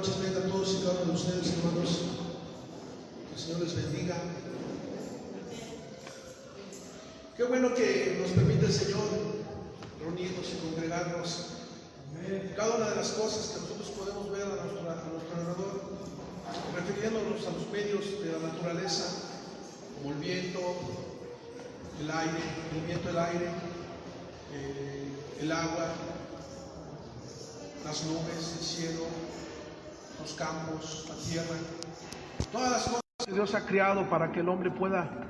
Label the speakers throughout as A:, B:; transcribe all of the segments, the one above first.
A: noches venga a todos y cada uno de ustedes, hermanos. Que el Señor les bendiga. Qué bueno que nos permite el Señor reunirnos y congregarnos. Cada una de las cosas que nosotros podemos ver a nuestro alrededor, refiriéndonos a los medios de la naturaleza, como el viento, el aire, el movimiento del aire, el agua, las nubes, el cielo, los campos, la tierra, todas las cosas que Dios ha creado para que el hombre pueda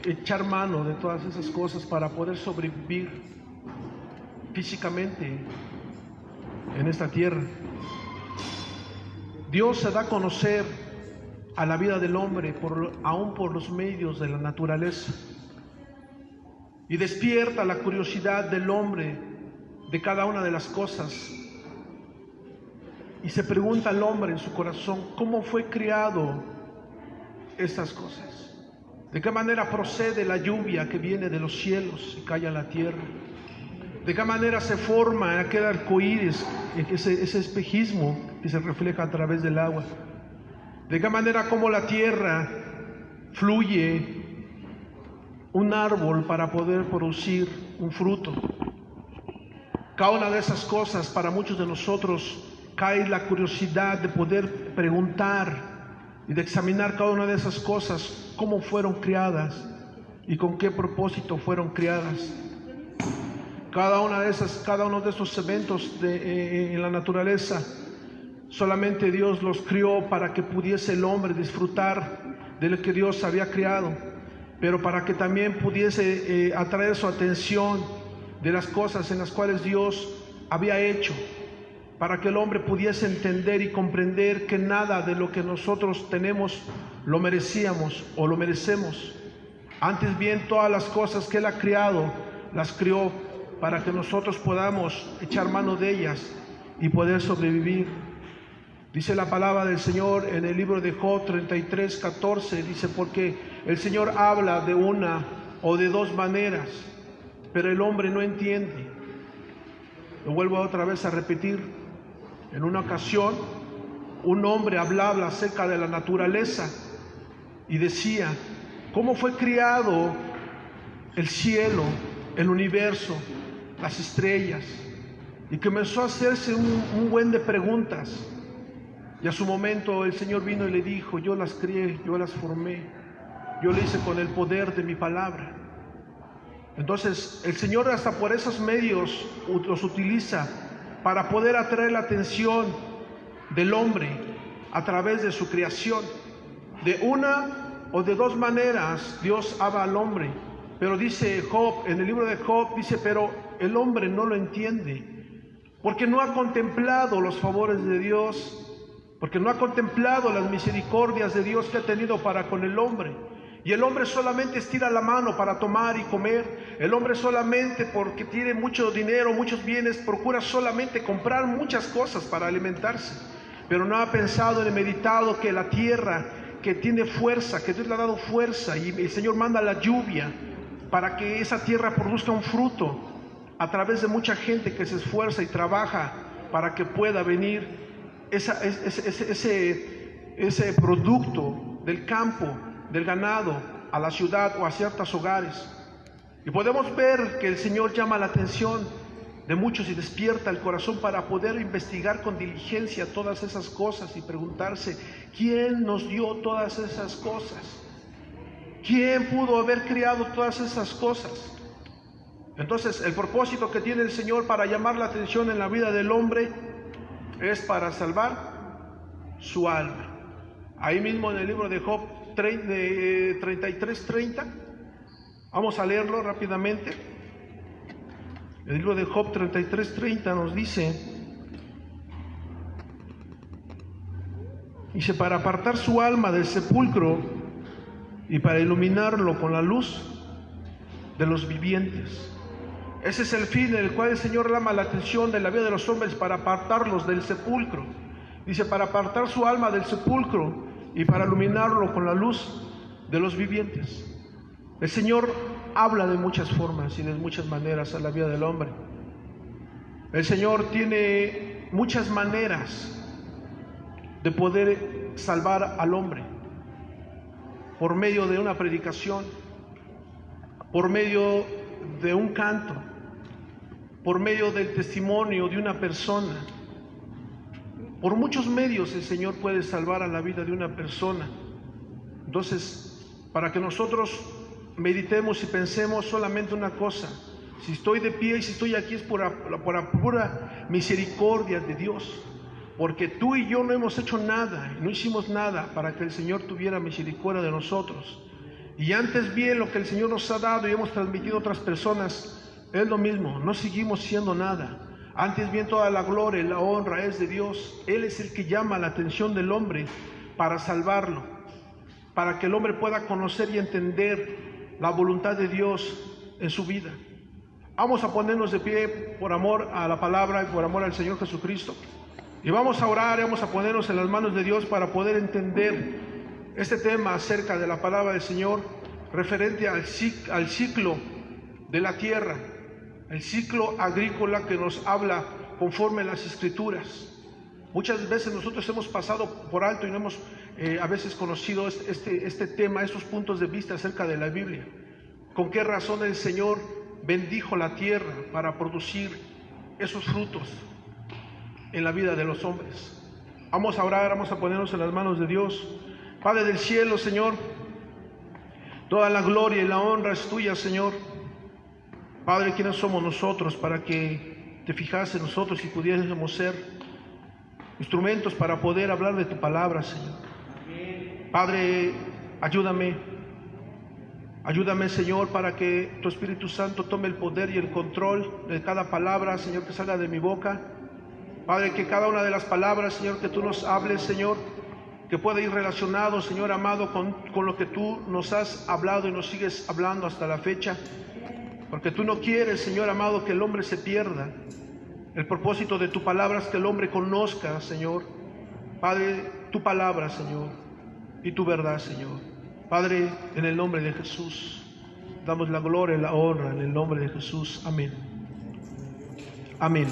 A: echar mano de todas esas cosas para poder sobrevivir físicamente en esta tierra. Dios se da a conocer a la vida del hombre aún por los medios de la naturaleza, y despierta la curiosidad del hombre de cada una de las cosas. Y se pregunta al hombre en su corazón, ¿cómo fue creado estas cosas? ¿De qué manera procede la lluvia que viene de los cielos y cae a la tierra? ¿De qué manera se forma aquel arcoíris, ese espejismo que se refleja a través del agua? ¿De qué manera como la tierra fluye un árbol para poder producir un fruto? Cada una de esas cosas para muchos de nosotros cae la curiosidad de poder preguntar y de examinar cada una de esas cosas, cómo fueron creadas y con qué propósito fueron creadas. Cada uno de esos eventos en la naturaleza, solamente Dios los creó para que pudiese el hombre disfrutar de lo que Dios había creado, pero para que también pudiese atraer su atención de las cosas en las cuales Dios había hecho, para que el hombre pudiese entender y comprender que nada de lo que nosotros tenemos lo merecíamos o lo merecemos. Antes bien, todas las cosas que Él ha creado, las creó para que nosotros podamos echar mano de ellas y poder sobrevivir. Dice la palabra del Señor en el libro de Job 33:14, dice, porque el Señor habla de una o de dos maneras, pero el hombre no entiende. Lo vuelvo otra vez a repetir. En una ocasión, un hombre hablaba acerca de la naturaleza y decía, ¿cómo fue creado el cielo, el universo, las estrellas? Y comenzó a hacerse un buen de preguntas. Y a su momento el Señor vino y le dijo, yo las creé, yo las formé, yo lo hice con el poder de mi palabra. Entonces el Señor hasta por esos medios los utiliza para poder atraer la atención del hombre a través de su creación. De una o de dos maneras Dios ama al hombre, pero dice Job, en el libro de Job dice, pero el hombre no lo entiende, porque no ha contemplado los favores de Dios, porque no ha contemplado las misericordias de Dios que ha tenido para con el hombre. Y el hombre solamente estira la mano para tomar y comer. El hombre solamente porque tiene mucho dinero, muchos bienes, procura solamente comprar muchas cosas para alimentarse. Pero no ha pensado ni meditado que la tierra que tiene fuerza, que Dios le ha dado fuerza, y el Señor manda la lluvia para que esa tierra produzca un fruto a través de mucha gente que se esfuerza y trabaja para que pueda venir ese producto del campo, del ganado, a la ciudad o a ciertos hogares. Y podemos ver que el Señor llama la atención de muchos y despierta el corazón para poder investigar con diligencia todas esas cosas y preguntarse, ¿quién nos dio todas esas cosas? ¿Quién pudo haber creado todas esas cosas? Entonces, el propósito que tiene el Señor para llamar la atención en la vida del hombre es para salvar su alma. Ahí mismo en el libro de Job 33:30, vamos a leerlo rápidamente. El libro de Job 33:30 nos dice, para apartar su alma del sepulcro y para iluminarlo con la luz de los vivientes. Ese es el fin en el cual el Señor llama la atención de la vida de los hombres, para apartarlos del sepulcro. Dice, para apartar su alma del sepulcro y para iluminarlo con la luz de los vivientes. El Señor habla de muchas formas y de muchas maneras a la vida del hombre. El Señor tiene muchas maneras de poder salvar al hombre por medio de una predicación, por medio de un canto, por medio del testimonio de una persona. Por muchos medios el Señor puede salvar a la vida de una persona. Entonces, para que nosotros meditemos y pensemos solamente una cosa: si estoy de pie y si estoy aquí es por la pura misericordia de Dios, porque tú y yo no hemos hecho nada, no hicimos nada para que el Señor tuviera misericordia de nosotros. Y antes bien lo que el Señor nos ha dado y hemos transmitido a otras personas es lo mismo, no seguimos siendo nada. Antes bien toda la gloria y la honra es de Dios. Él es el que llama la atención del hombre para salvarlo, para que el hombre pueda conocer y entender la voluntad de Dios en su vida. Vamos a ponernos de pie por amor a la palabra y por amor al Señor Jesucristo. Y vamos a orar y vamos a ponernos en las manos de Dios para poder entender este tema acerca de la palabra del Señor referente al ciclo de la tierra, el ciclo agrícola que nos habla conforme a las Escrituras. Muchas veces nosotros hemos pasado por alto y no hemos a veces conocido este tema, estos puntos de vista acerca de la Biblia. ¿Con qué razón el Señor bendijo la tierra para producir esos frutos en la vida de los hombres? Vamos a orar, vamos a ponernos en las manos de Dios. Padre del cielo, Señor, toda la gloria y la honra es tuya, Señor. Padre, ¿quiénes somos nosotros para que te fijase en nosotros y pudiésemos ser instrumentos para poder hablar de tu palabra, Señor? Padre, ayúdame, Señor, para que tu Espíritu Santo tome el poder y el control de cada palabra, Señor, que salga de mi boca. Padre, que cada una de las palabras, Señor, que tú nos hables, Señor, que pueda ir relacionado, Señor amado, con lo que tú nos has hablado y nos sigues hablando hasta la fecha. Porque tú no quieres, Señor amado, que el hombre se pierda. El propósito de tu palabra es que el hombre conozca, Señor, Padre, tu palabra, Señor, y tu verdad, Señor. Padre, en el nombre de Jesús, damos la gloria y la honra en el nombre de Jesús. Amén. Amén.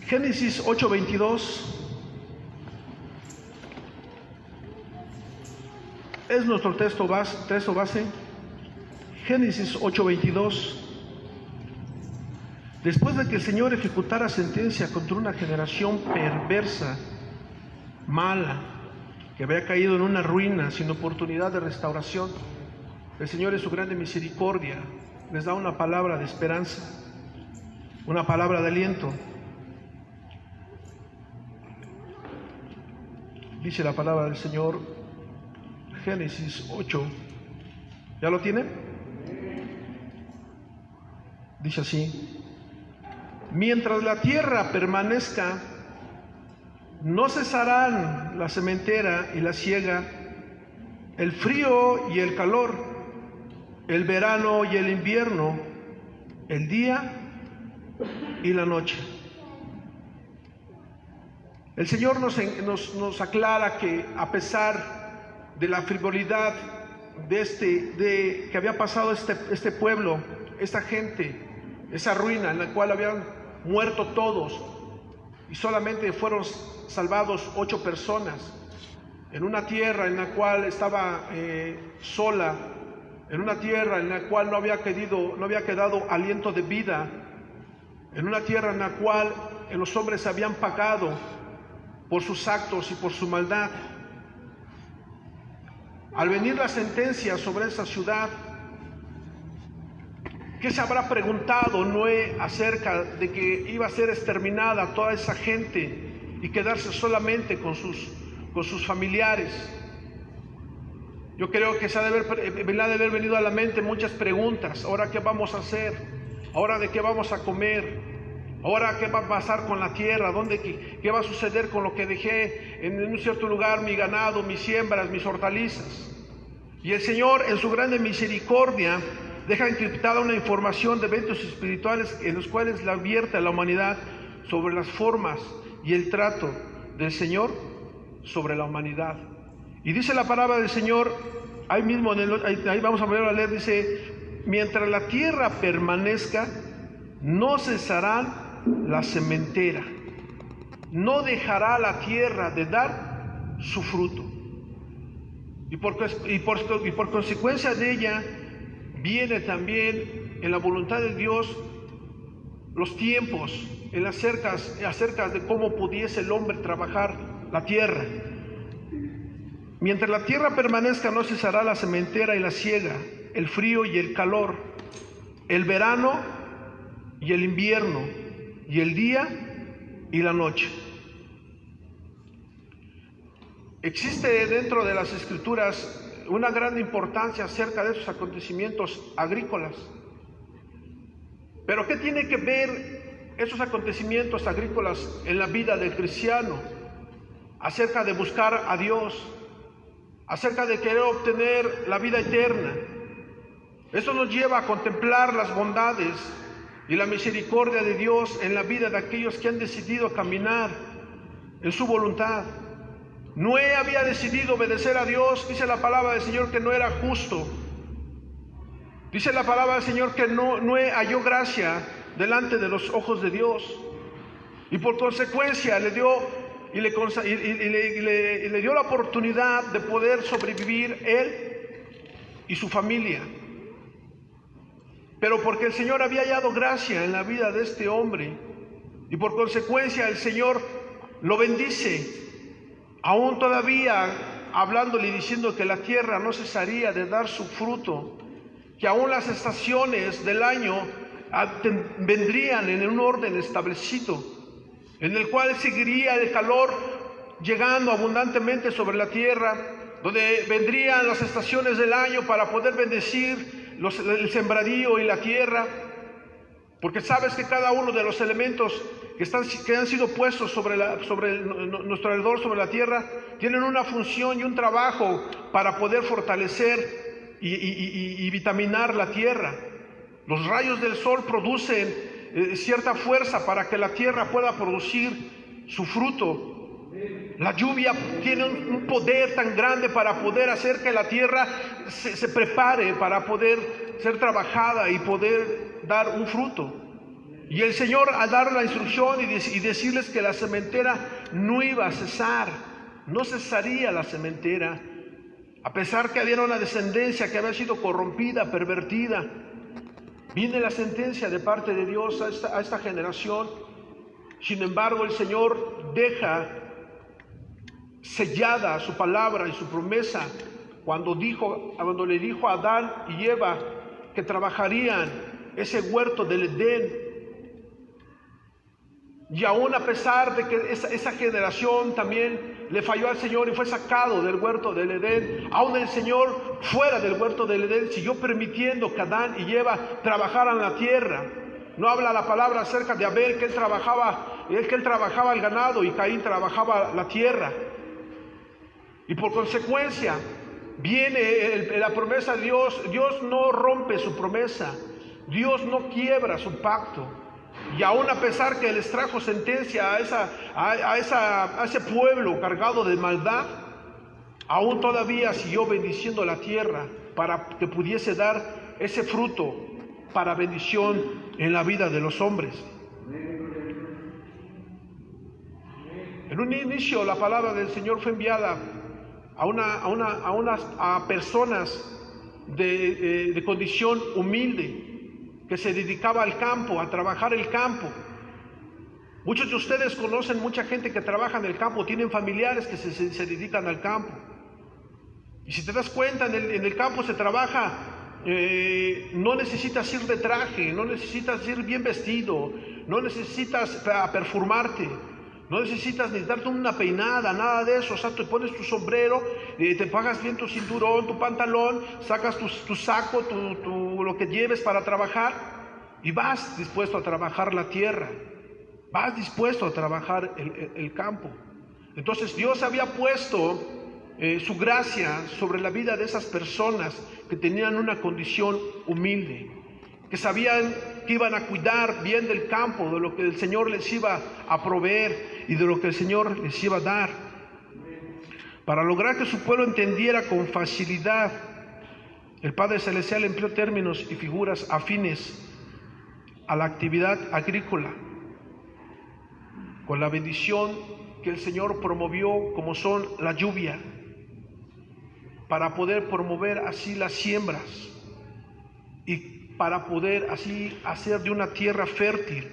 A: Génesis 8:22 es nuestro texto base. Génesis 8:22. Después de que el Señor ejecutara sentencia contra una generación perversa, mala, que había caído en una ruina sin oportunidad de restauración, el Señor en su grande misericordia les da una palabra de esperanza, una palabra de aliento. Dice la palabra del Señor, Génesis 8. ¿Ya lo tienen? Dice así: mientras la tierra permanezca, no cesarán la sementera y la siega, el frío y el calor, el verano y el invierno, el día y la noche. El Señor nos aclara que a pesar de la frivolidad de que había pasado este pueblo, esta gente, esa ruina en la cual habían muerto todos y solamente fueron salvados 8 personas, en una tierra en la cual estaba sola, en una tierra en la cual no había quedado aliento de vida, en una tierra en la cual los hombres habían pagado por sus actos y por su maldad. Al venir la sentencia sobre esa ciudad, ¿qué se habrá preguntado Noé acerca de que iba a ser exterminada toda esa gente y quedarse solamente con sus familiares? Yo creo que se ha de haber venido a la mente muchas preguntas. ¿Ahora qué vamos a hacer? ¿Ahora de qué vamos a comer? ¿Ahora qué va a pasar con la tierra? ¿Qué va a suceder con lo que dejé en un cierto lugar, mi ganado, mis siembras, mis hortalizas? Y el Señor, en su grande misericordia, deja encriptada una información de eventos espirituales en los cuales le advierte a la humanidad sobre las formas y el trato del Señor sobre la humanidad. Y dice la palabra del Señor, ahí mismo, ahí vamos a volver a leer, dice: mientras la tierra permanezca, no cesarán la sementera. no dejará la tierra de dar su fruto. Y por consecuencia de ella viene también en la voluntad de Dios los tiempos acerca de cómo pudiese el hombre trabajar la tierra. Mientras la tierra permanezca, no cesará la sementera y la siega, el frío y el calor, el verano y el invierno, y el día y la noche. Existe dentro de las Escrituras una gran importancia acerca de esos acontecimientos agrícolas. Pero ¿qué tiene que ver esos acontecimientos agrícolas en la vida del cristiano? Acerca de buscar a Dios, acerca de querer obtener la vida eterna. Eso nos lleva a contemplar las bondades y la misericordia de Dios en la vida de aquellos que han decidido caminar en su voluntad. Noé había decidido obedecer a Dios. Dice la palabra del Señor que no era justo. Dice la palabra del Señor que Noé halló gracia delante de los ojos de Dios. Y por consecuencia le dio la oportunidad de poder sobrevivir él y su familia. Pero porque el Señor había hallado gracia en la vida de este hombre, y por consecuencia el Señor lo bendice, aún todavía hablándole y diciendo que la tierra no cesaría de dar su fruto, que aún las estaciones del año vendrían en un orden establecido, en el cual seguiría el calor llegando abundantemente sobre la tierra, donde vendrían las estaciones del año para poder bendecir el sembradío y la tierra, porque sabes que cada uno de los elementos que han sido puestos sobre nuestro alrededor, sobre la tierra, tienen una función y un trabajo para poder fortalecer y vitaminar la tierra. Los rayos del sol producen cierta fuerza para que la tierra pueda producir su fruto. La lluvia tiene un poder tan grande para poder hacer que la tierra se prepare para poder ser trabajada y poder dar un fruto. Y el Señor, al dar la instrucción y decirles que la sementera no iba a cesar, no cesaría la sementera, a pesar que había una descendencia que había sido corrompida, pervertida, viene la sentencia de parte de Dios a esta generación. Sin embargo, el Señor deja sellada su palabra y su promesa cuando le dijo a Adán y Eva que trabajarían ese huerto del Edén. Y aún a pesar de que esa generación también le falló al Señor y fue sacado del huerto del Edén, aún el Señor fuera del huerto del Edén siguió permitiendo que Adán y Eva trabajaran la tierra. No habla la palabra acerca de Abel, que él trabajaba el ganado, y Caín trabajaba la tierra. Y por consecuencia viene la promesa de Dios. Dios no rompe su promesa, Dios no quiebra su pacto. Y aún a pesar que les trajo sentencia a ese pueblo cargado de maldad, aún todavía siguió bendiciendo la tierra para que pudiese dar ese fruto para bendición en la vida de los hombres. En un inicio la palabra del Señor fue enviada a personas de condición humilde, que se dedicaba al campo, a trabajar el campo. Muchos de ustedes conocen mucha gente que trabaja en el campo, tienen familiares que se dedican al campo. Y si te das cuenta, en el campo se trabaja, no necesitas ir de traje, no necesitas ir bien vestido, no necesitas perfumarte, no necesitas ni darte una peinada, nada de eso. O sea, te pones tu sombrero, te pagas bien tu cinturón, tu pantalón, sacas tu saco, lo que lleves para trabajar, y vas dispuesto a trabajar la tierra, vas dispuesto a trabajar el campo. Entonces Dios había puesto su gracia sobre la vida de esas personas que tenían una condición humilde, que sabían que iban a cuidar bien del campo, de lo que el Señor les iba a proveer y de lo que el Señor les iba a dar, para lograr que su pueblo entendiera con facilidad. El Padre Celestial empleó términos y figuras afines a la actividad agrícola, con la bendición que el Señor promovió, como son la lluvia, para poder promover así las siembras y para poder así hacer de una tierra fértil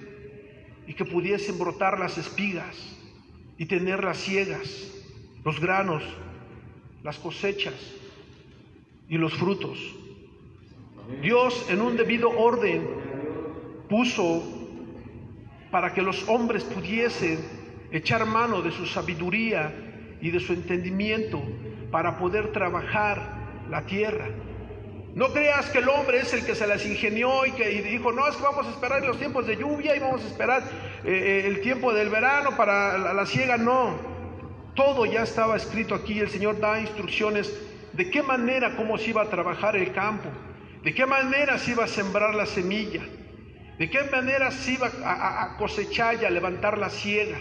A: y que pudiesen brotar las espigas y tener las siegas, los granos, las cosechas y los frutos. Dios, en un debido orden, puso para que los hombres pudiesen echar mano de su sabiduría y de su entendimiento para poder trabajar la tierra. No creas que el hombre es el que se las ingenió y dijo, no, es que vamos a esperar los tiempos de lluvia y vamos a esperar el tiempo del verano para la siega. No, todo ya estaba escrito aquí. El Señor da instrucciones de qué manera, cómo se iba a trabajar el campo, de qué manera se iba a sembrar la semilla, de qué manera se iba a cosechar y a levantar la siega.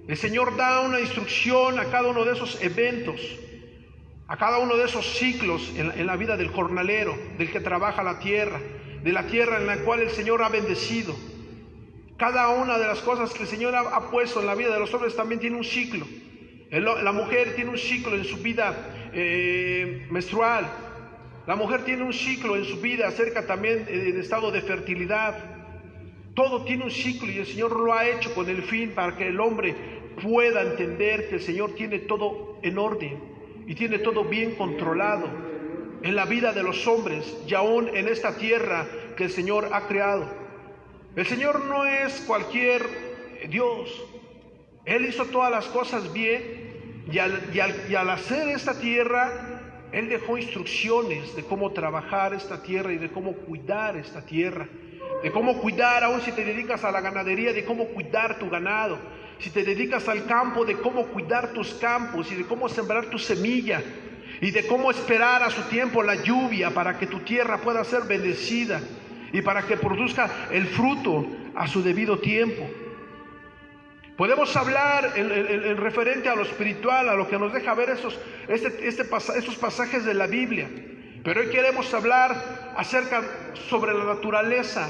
A: El Señor da una instrucción a cada uno de esos eventos, a cada uno de esos ciclos en la vida del jornalero, del que trabaja la tierra, de la tierra en la cual el Señor ha bendecido. Cada una de las cosas que el Señor ha puesto en la vida de los hombres también tiene un ciclo. La mujer tiene un ciclo en su vida menstrual. La mujer tiene un ciclo en su vida acerca también del estado de fertilidad. Todo tiene un ciclo y el Señor lo ha hecho con el fin para que el hombre pueda entender que el Señor tiene todo en orden y tiene todo bien controlado en la vida de los hombres y aún en esta tierra que el Señor ha creado. El Señor no es cualquier Dios. Él hizo todas las cosas bien y al hacer esta tierra, Él dejó instrucciones de cómo trabajar esta tierra y de cómo cuidar esta tierra, de cómo cuidar, aún si te dedicas a la ganadería, de cómo cuidar tu ganado. Si te dedicas al campo, de cómo cuidar tus campos y de cómo sembrar tu semilla y de cómo esperar a su tiempo la lluvia para que tu tierra pueda ser bendecida y para que produzca el fruto a su debido tiempo. Podemos hablar en referente a lo espiritual, a lo que nos deja ver estos pasajes de la Biblia, pero hoy queremos hablar sobre la naturaleza.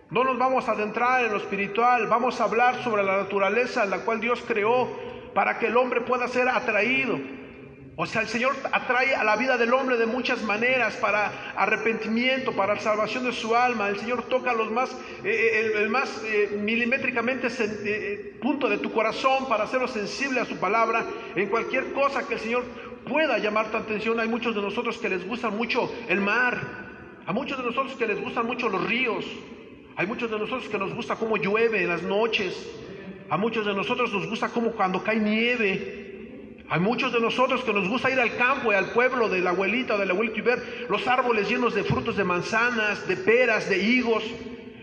A: No nos vamos a adentrar en lo espiritual, vamos a hablar sobre la naturaleza en la cual Dios creó para que el hombre pueda ser atraído. O sea, el Señor atrae a la vida del hombre de muchas maneras, para arrepentimiento, para salvación de su alma. El Señor toca el más milimétricamente punto de tu corazón para hacerlo sensible a su palabra en cualquier cosa que el Señor pueda llamar tu atención. Hay muchos de nosotros que les gusta mucho el mar, a muchos de nosotros que les gustan mucho los ríos. Hay muchos de nosotros que nos gusta cómo llueve en las noches. A muchos de nosotros nos gusta cómo cuando cae nieve. Hay muchos de nosotros que nos gusta ir al campo y al pueblo de la abuelita o del abuelito y ver los árboles llenos de frutos de manzanas, de peras, de higos.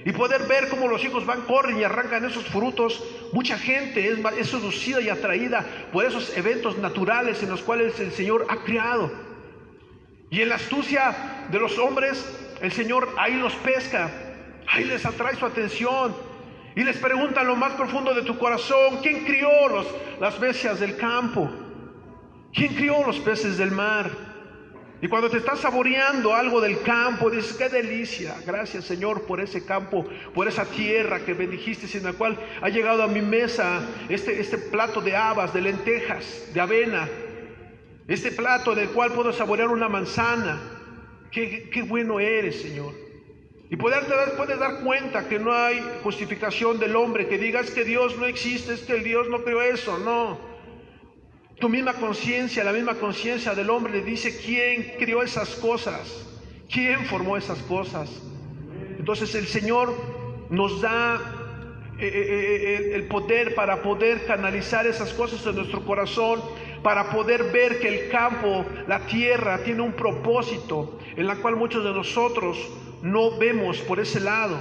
A: Y poder ver cómo los hijos corren y arrancan esos frutos. Mucha gente es seducida y atraída por esos eventos naturales en los cuales el Señor ha creado. Y en la astucia de los hombres, el Señor ahí los pesca. Ahí les atrae su atención y les pregunta en lo más profundo de tu corazón: ¿quién crió las bestias del campo? ¿Quién crió los peces del mar? Y cuando te estás saboreando algo del campo, dices: qué delicia, gracias Señor por ese campo, por esa tierra que bendijiste, en la cual ha llegado a mi mesa este plato de habas, de lentejas, de avena, este plato del cual puedo saborear una manzana. Qué bueno eres, Señor. Y puedes dar cuenta que no hay justificación del hombre que diga: es que Dios no existe, es que el Dios no creó eso. No, tu misma conciencia, la misma conciencia del hombre le dice: ¿quién creó esas cosas? ¿Quién formó esas cosas? Entonces el Señor nos da el poder para poder canalizar esas cosas en nuestro corazón, para poder ver que el campo, la tierra, tiene un propósito en la cual muchos de nosotros no vemos por ese lado.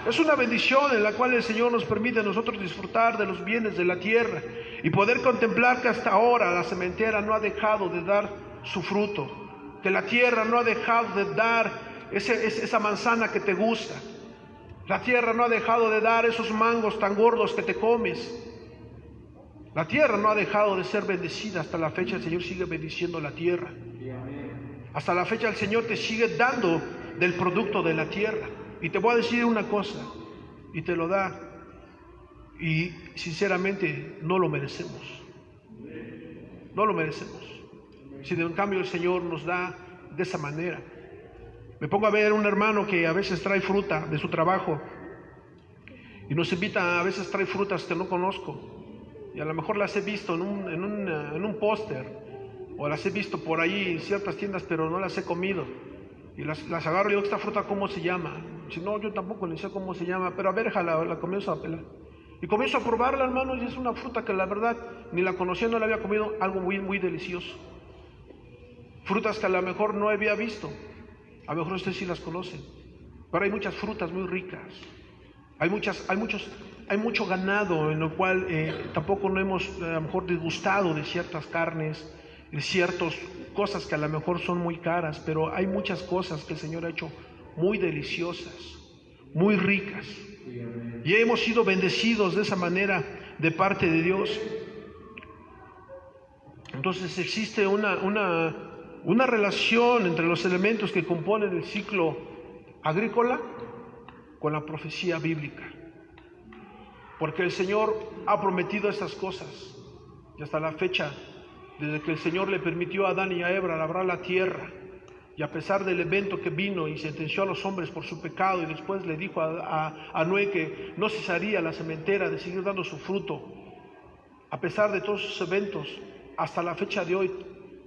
A: Es una bendición en la cual el Señor nos permite a nosotros disfrutar de los bienes de la tierra y poder contemplar que hasta ahora la sementera no ha dejado de dar su fruto, que la tierra no ha dejado de dar esa manzana que te gusta, la tierra no ha dejado de dar esos mangos tan gordos que te comes, la tierra no ha dejado de ser bendecida. Hasta la fecha el Señor sigue bendiciendo la tierra. Hasta la fecha el Señor te sigue dando del producto de la tierra. Y te voy a decir una cosa, y te lo da, y sinceramente no lo merecemos. No lo merecemos. Si en cambio el Señor nos da de esa manera. Me pongo a ver un hermano que a veces trae fruta de su trabajo y nos invita, a veces trae frutas que no conozco y a lo mejor las he visto en un póster o las he visto por ahí en ciertas tiendas, pero no las he comido y las agarro y digo, ¿esta fruta cómo se llama? Si no, yo tampoco ni sé cómo se llama, pero a ver, la comienzo a pelar y comienzo a probarla, hermano, y es una fruta que la verdad ni la conocía, no la había comido, algo muy, muy delicioso. Frutas que a lo mejor no había visto, a lo mejor ustedes sí las conocen, pero hay muchas frutas muy ricas, hay mucho ganado en lo cual tampoco no hemos a lo mejor disgustado de ciertas carnes, de ciertas cosas que a lo mejor son muy caras, pero hay muchas cosas que el Señor ha hecho muy deliciosas, muy ricas, y hemos sido bendecidos de esa manera de parte de Dios. Entonces existe una relación entre los elementos que componen el ciclo agrícola con la profecía bíblica, porque el Señor ha prometido estas cosas y hasta la fecha, desde que el Señor le permitió a Adán y a Eva labrar la tierra, y a pesar del evento que vino y sentenció a los hombres por su pecado, y después le dijo a Noé que no cesaría la sementera de seguir dando su fruto, a pesar de todos esos eventos, hasta la fecha de hoy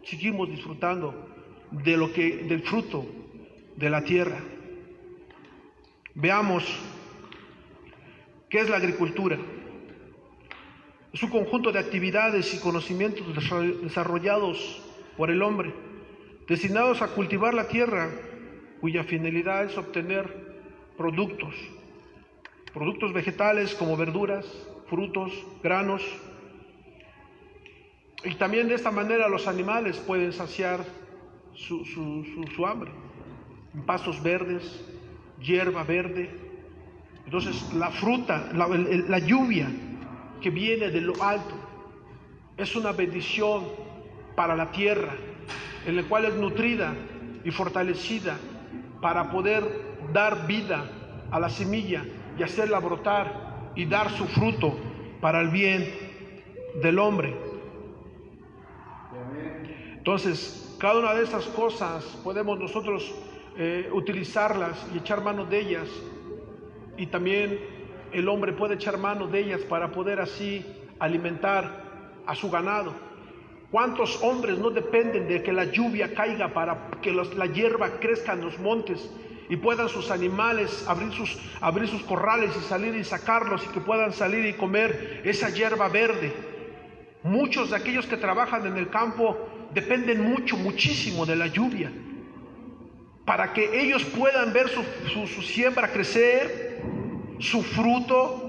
A: seguimos disfrutando del fruto de la tierra. Veamos qué es la agricultura. Es un conjunto de actividades y conocimientos desarrollados por el hombre, destinados a cultivar la tierra, cuya finalidad es obtener productos vegetales como verduras, frutos, granos, y también de esta manera los animales pueden saciar su hambre, en pastos verdes, hierba verde. Entonces la fruta, la lluvia que viene de lo alto es una bendición para la tierra, en la cual es nutrida y fortalecida para poder dar vida a la semilla y hacerla brotar y dar su fruto para el bien del hombre. Entonces, cada una de estas cosas podemos nosotros utilizarlas y echar mano de ellas, y también el hombre puede echar mano de ellas para poder así alimentar a su ganado. ¿Cuántos hombres no dependen de que la lluvia caiga para que la hierba crezca en los montes y puedan sus animales abrir sus corrales y salir y sacarlos, y que puedan salir y comer esa hierba verde? Muchos de aquellos que trabajan en el campo dependen muchísimo de la lluvia para que ellos puedan ver su siembra crecer, su fruto,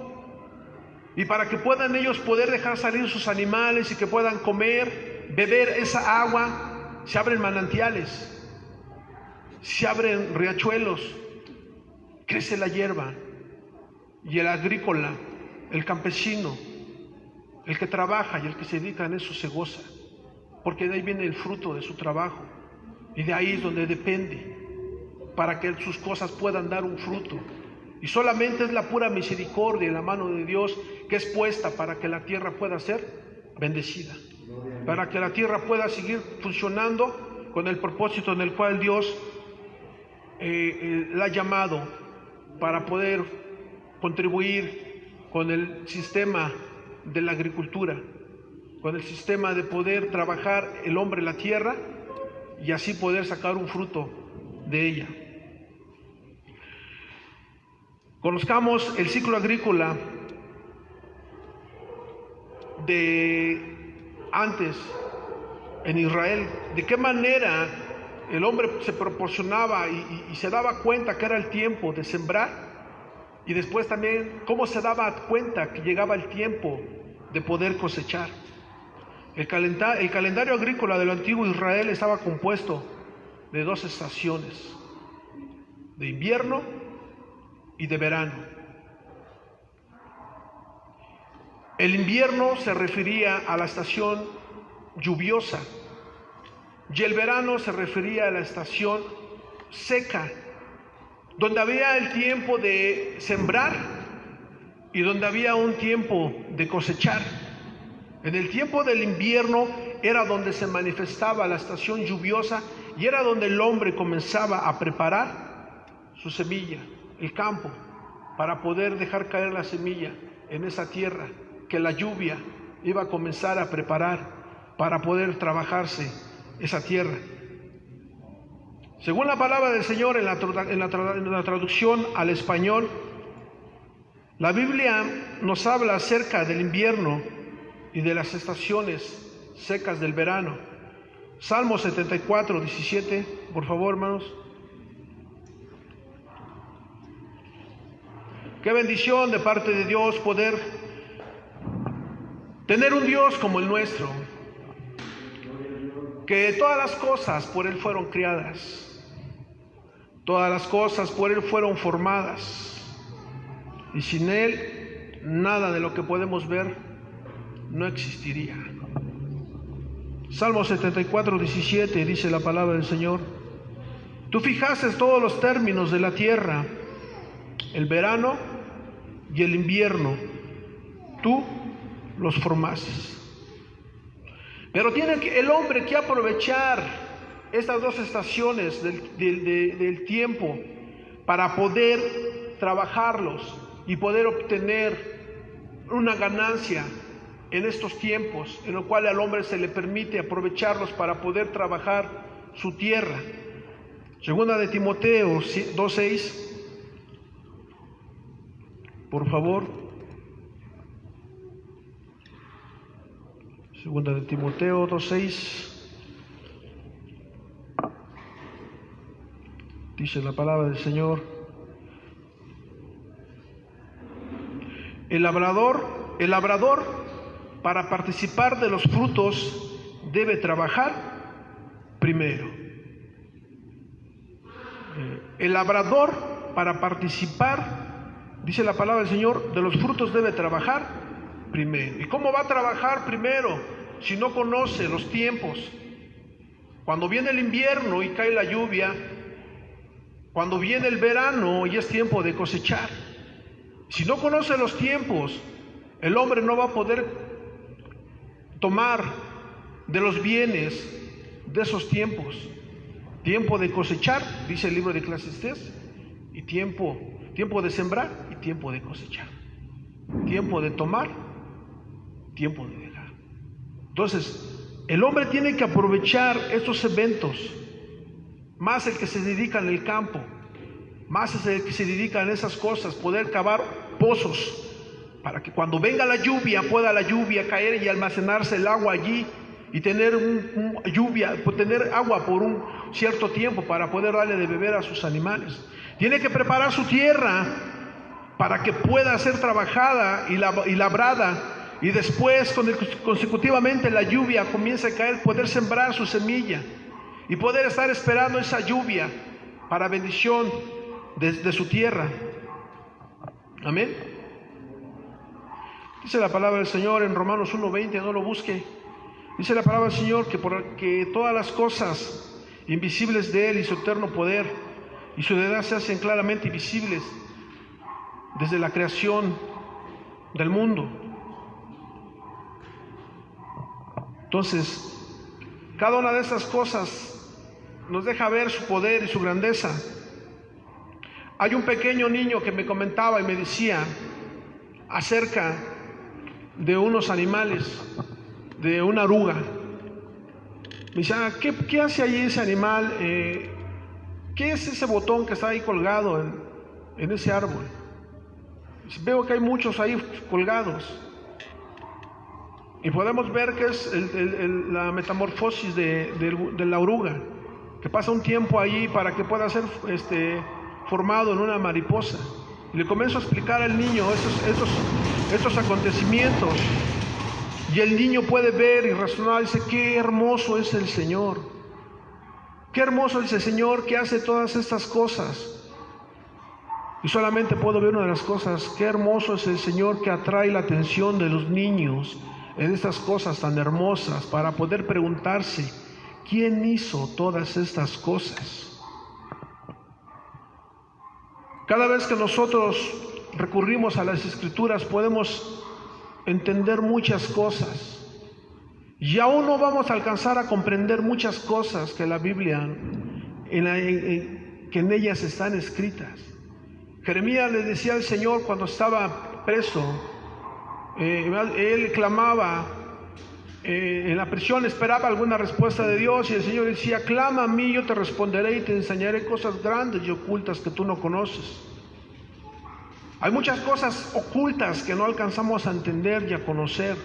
A: y para que puedan ellos poder dejar salir sus animales y que puedan comer, beber esa agua. Se abren manantiales, se abren riachuelos, crece la hierba, y el agrícola, el campesino, el que trabaja y el que se dedica en eso se goza, porque de ahí viene el fruto de su trabajo, y de ahí es donde depende para que sus cosas puedan dar un fruto. Y solamente es la pura misericordia y la mano de Dios que es puesta para que la tierra pueda ser bendecida, para que la tierra pueda seguir funcionando con el propósito en el cual Dios la ha llamado, para poder contribuir con el sistema de la agricultura, con el sistema de poder trabajar el hombre la tierra y así poder sacar un fruto de ella. Conozcamos el ciclo agrícola de antes en Israel, de qué manera el hombre se proporcionaba y se daba cuenta que era el tiempo de sembrar, y después también cómo se daba cuenta que llegaba el tiempo de poder cosechar. El calendario agrícola del antiguo Israel estaba compuesto de 2 estaciones, de invierno y de verano. El invierno se refería a la estación lluviosa y el verano se refería a la estación seca, donde había el tiempo de sembrar y donde había un tiempo de cosechar. En el tiempo del invierno era donde se manifestaba la estación lluviosa y era donde el hombre comenzaba a preparar su semilla, el campo, para poder dejar caer la semilla en esa tierra que la lluvia iba a comenzar a preparar para poder trabajarse esa tierra. Según la palabra del Señor en la traducción al español, la Biblia nos habla acerca del invierno y de las estaciones secas del verano. Salmo 74, 17, por favor, hermanos. Qué bendición de parte de Dios poder tener un Dios como el nuestro, que todas las cosas por Él fueron criadas, todas las cosas por Él fueron formadas, y sin Él nada de lo que podemos ver no existiría. Salmo 74, 17 dice la palabra del Señor: Tú fijaste todos los términos de la tierra, el verano y el invierno, tú los formaste. Pero tiene el hombre que aprovechar estas dos estaciones del tiempo para poder trabajarlos y poder obtener una ganancia en estos tiempos, en lo cual al hombre se le permite aprovecharlos para poder trabajar su tierra. Segunda de Timoteo 2:6, por favor. Segunda de Timoteo 2:6. Dice la palabra del Señor: El labrador para participar de los frutos debe trabajar primero. El labrador para participar, dice la palabra del Señor, de los frutos debe trabajar primero. ¿Y cómo va a trabajar primero si no conoce los tiempos? Cuando viene el invierno y cae la lluvia, cuando viene el verano y es tiempo de cosechar, si no conoce los tiempos, el hombre no va a poder tomar de los bienes de esos tiempos. Tiempo de cosechar, dice el libro de Eclesiastés, y tiempo de sembrar y tiempo de cosechar. Tiempo de tomar, tiempo de dejar. Entonces, el hombre tiene que aprovechar estos eventos, más el que se dedica en el campo, más es el que se dedica en esas cosas, poder cavar pozos, para que cuando venga la lluvia, pueda la lluvia caer y almacenarse el agua allí y tener tener agua por un cierto tiempo para poder darle de beber a sus animales. Tiene que preparar su tierra para que pueda ser trabajada y labrada, y después consecutivamente la lluvia comienza a caer, poder sembrar su semilla y poder estar esperando esa lluvia para bendición de su tierra. Amén. Dice la palabra del Señor en Romanos 1:20, no lo busque. Dice la palabra del Señor que todas las cosas invisibles de Él y su eterno poder y su deidad se hacen claramente visibles desde la creación del mundo. Entonces, cada una de estas cosas nos deja ver su poder y su grandeza. Hay un pequeño niño que me comentaba y me decía acerca de unos animales, de una oruga. Me dice: ¿qué hace ahí ese animal? ¿Qué es ese botón que está ahí colgado en ese árbol? Dice: veo que hay muchos ahí colgados. Y podemos ver que es la metamorfosis de la oruga, que pasa un tiempo allí para que pueda ser formado en una mariposa. Y le comienzo a explicar al niño estos acontecimientos, y el niño puede ver y razonar, dice: qué hermoso es el Señor, qué hermoso es el Señor que hace todas estas cosas. Y solamente puedo ver una de las cosas: qué hermoso es el Señor que atrae la atención de los niños en estas cosas tan hermosas, para poder preguntarse: ¿quién hizo todas estas cosas? Cada vez que nosotros recurrimos a las Escrituras podemos entender muchas cosas. Y aún no vamos a alcanzar a comprender muchas cosas que la Biblia, que en ellas están escritas. Jeremías le decía al Señor cuando estaba preso, él clamaba en la prisión, esperaba alguna respuesta de Dios, y el Señor decía: clama a mí, yo te responderé y te enseñaré cosas grandes y ocultas que tú no conoces. Hay muchas cosas ocultas que no alcanzamos a entender y a conocer.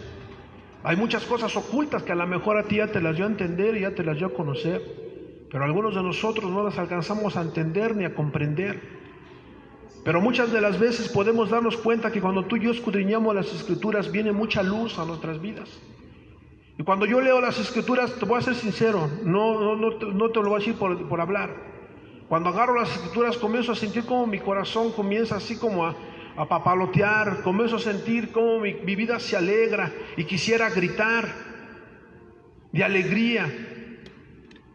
A: Hay muchas cosas ocultas que a lo mejor a ti ya te las dio a entender y ya te las dio a conocer, pero algunos de nosotros no las alcanzamos a entender ni a comprender. Pero muchas de las veces podemos darnos cuenta que cuando tú y yo escudriñamos las Escrituras, viene mucha luz a nuestras vidas. Y cuando yo leo las Escrituras, te voy a ser sincero, no te lo voy a decir por hablar. Cuando agarro las Escrituras, comienzo a sentir como mi corazón comienza así como a papalotear, comienzo a sentir como mi vida se alegra y quisiera gritar de alegría.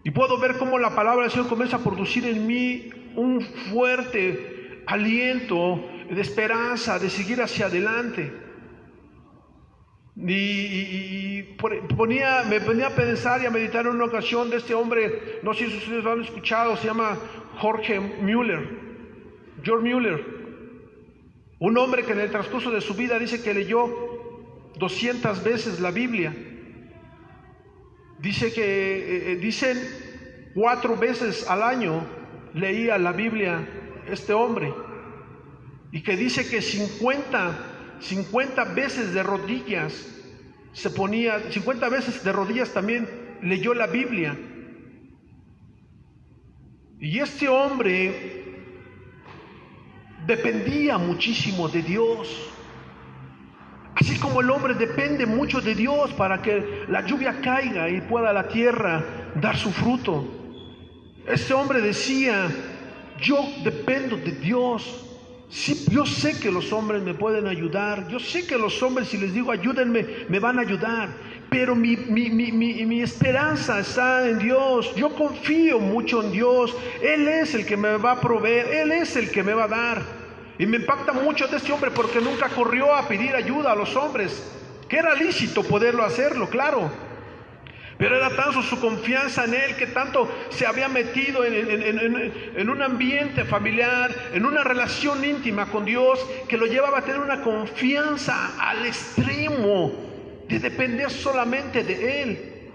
A: Y puedo ver cómo la palabra del Señor comienza a producir en mí un fuerte aliento de esperanza, de seguir hacia adelante. Me ponía a pensar y a meditar en una ocasión de este hombre, no sé si ustedes lo han escuchado, se llama George Mueller. Un hombre que en el transcurso de su vida dice que leyó 200 veces la Biblia. Dice que dicen 4 veces al año leía la Biblia este hombre, y que dice que 50 veces de rodillas se ponía, 50 veces de rodillas también leyó la Biblia. Y este hombre dependía muchísimo de Dios, así como el hombre depende mucho de Dios para que la lluvia caiga y pueda la tierra dar su fruto. Este hombre decía: yo dependo de Dios. Sí, yo sé que los hombres me pueden ayudar, yo sé que los hombres, si les digo ayúdenme, me van a ayudar, pero mi esperanza está en Dios. Yo confío mucho en Dios. Él es el que me va a proveer, Él es el que me va a dar. Y me impacta mucho de este hombre porque nunca corrió a pedir ayuda a los hombres, que era lícito poderlo hacerlo, claro, pero era tanto su confianza en Él, que tanto se había metido en un ambiente familiar, en una relación íntima con Dios, que lo llevaba a tener una confianza al extremo de depender solamente de Él.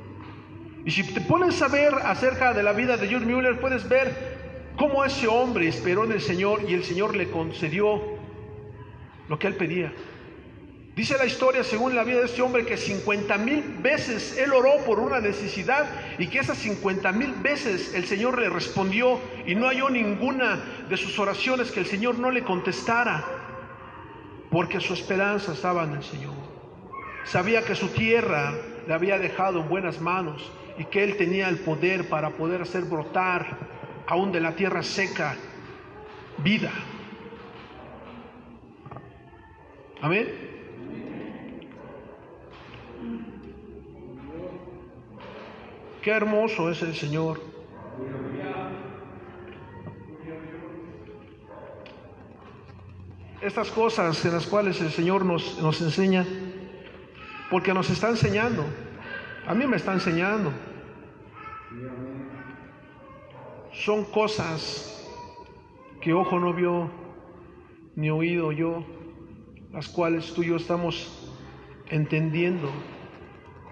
A: Y si te pones a ver acerca de la vida de George Mueller, puedes ver cómo ese hombre esperó en el Señor y el Señor le concedió lo que él pedía. Dice la historia, según la vida de este hombre, que 50,000 veces él oró por una necesidad, y que esas 50,000 veces el Señor le respondió, y no halló ninguna de sus oraciones que el Señor no le contestara, porque su esperanza estaba en el Señor. Sabía que su tierra le había dejado en buenas manos, y que él tenía el poder para poder hacer brotar aún de la tierra seca vida. Amén. Qué hermoso es el Señor. Estas cosas en las cuales el Señor nos enseña, porque nos está enseñando. A mí me está enseñando. Son cosas que ojo no vio, ni oído oyó, las cuales tú y yo estamos entendiendo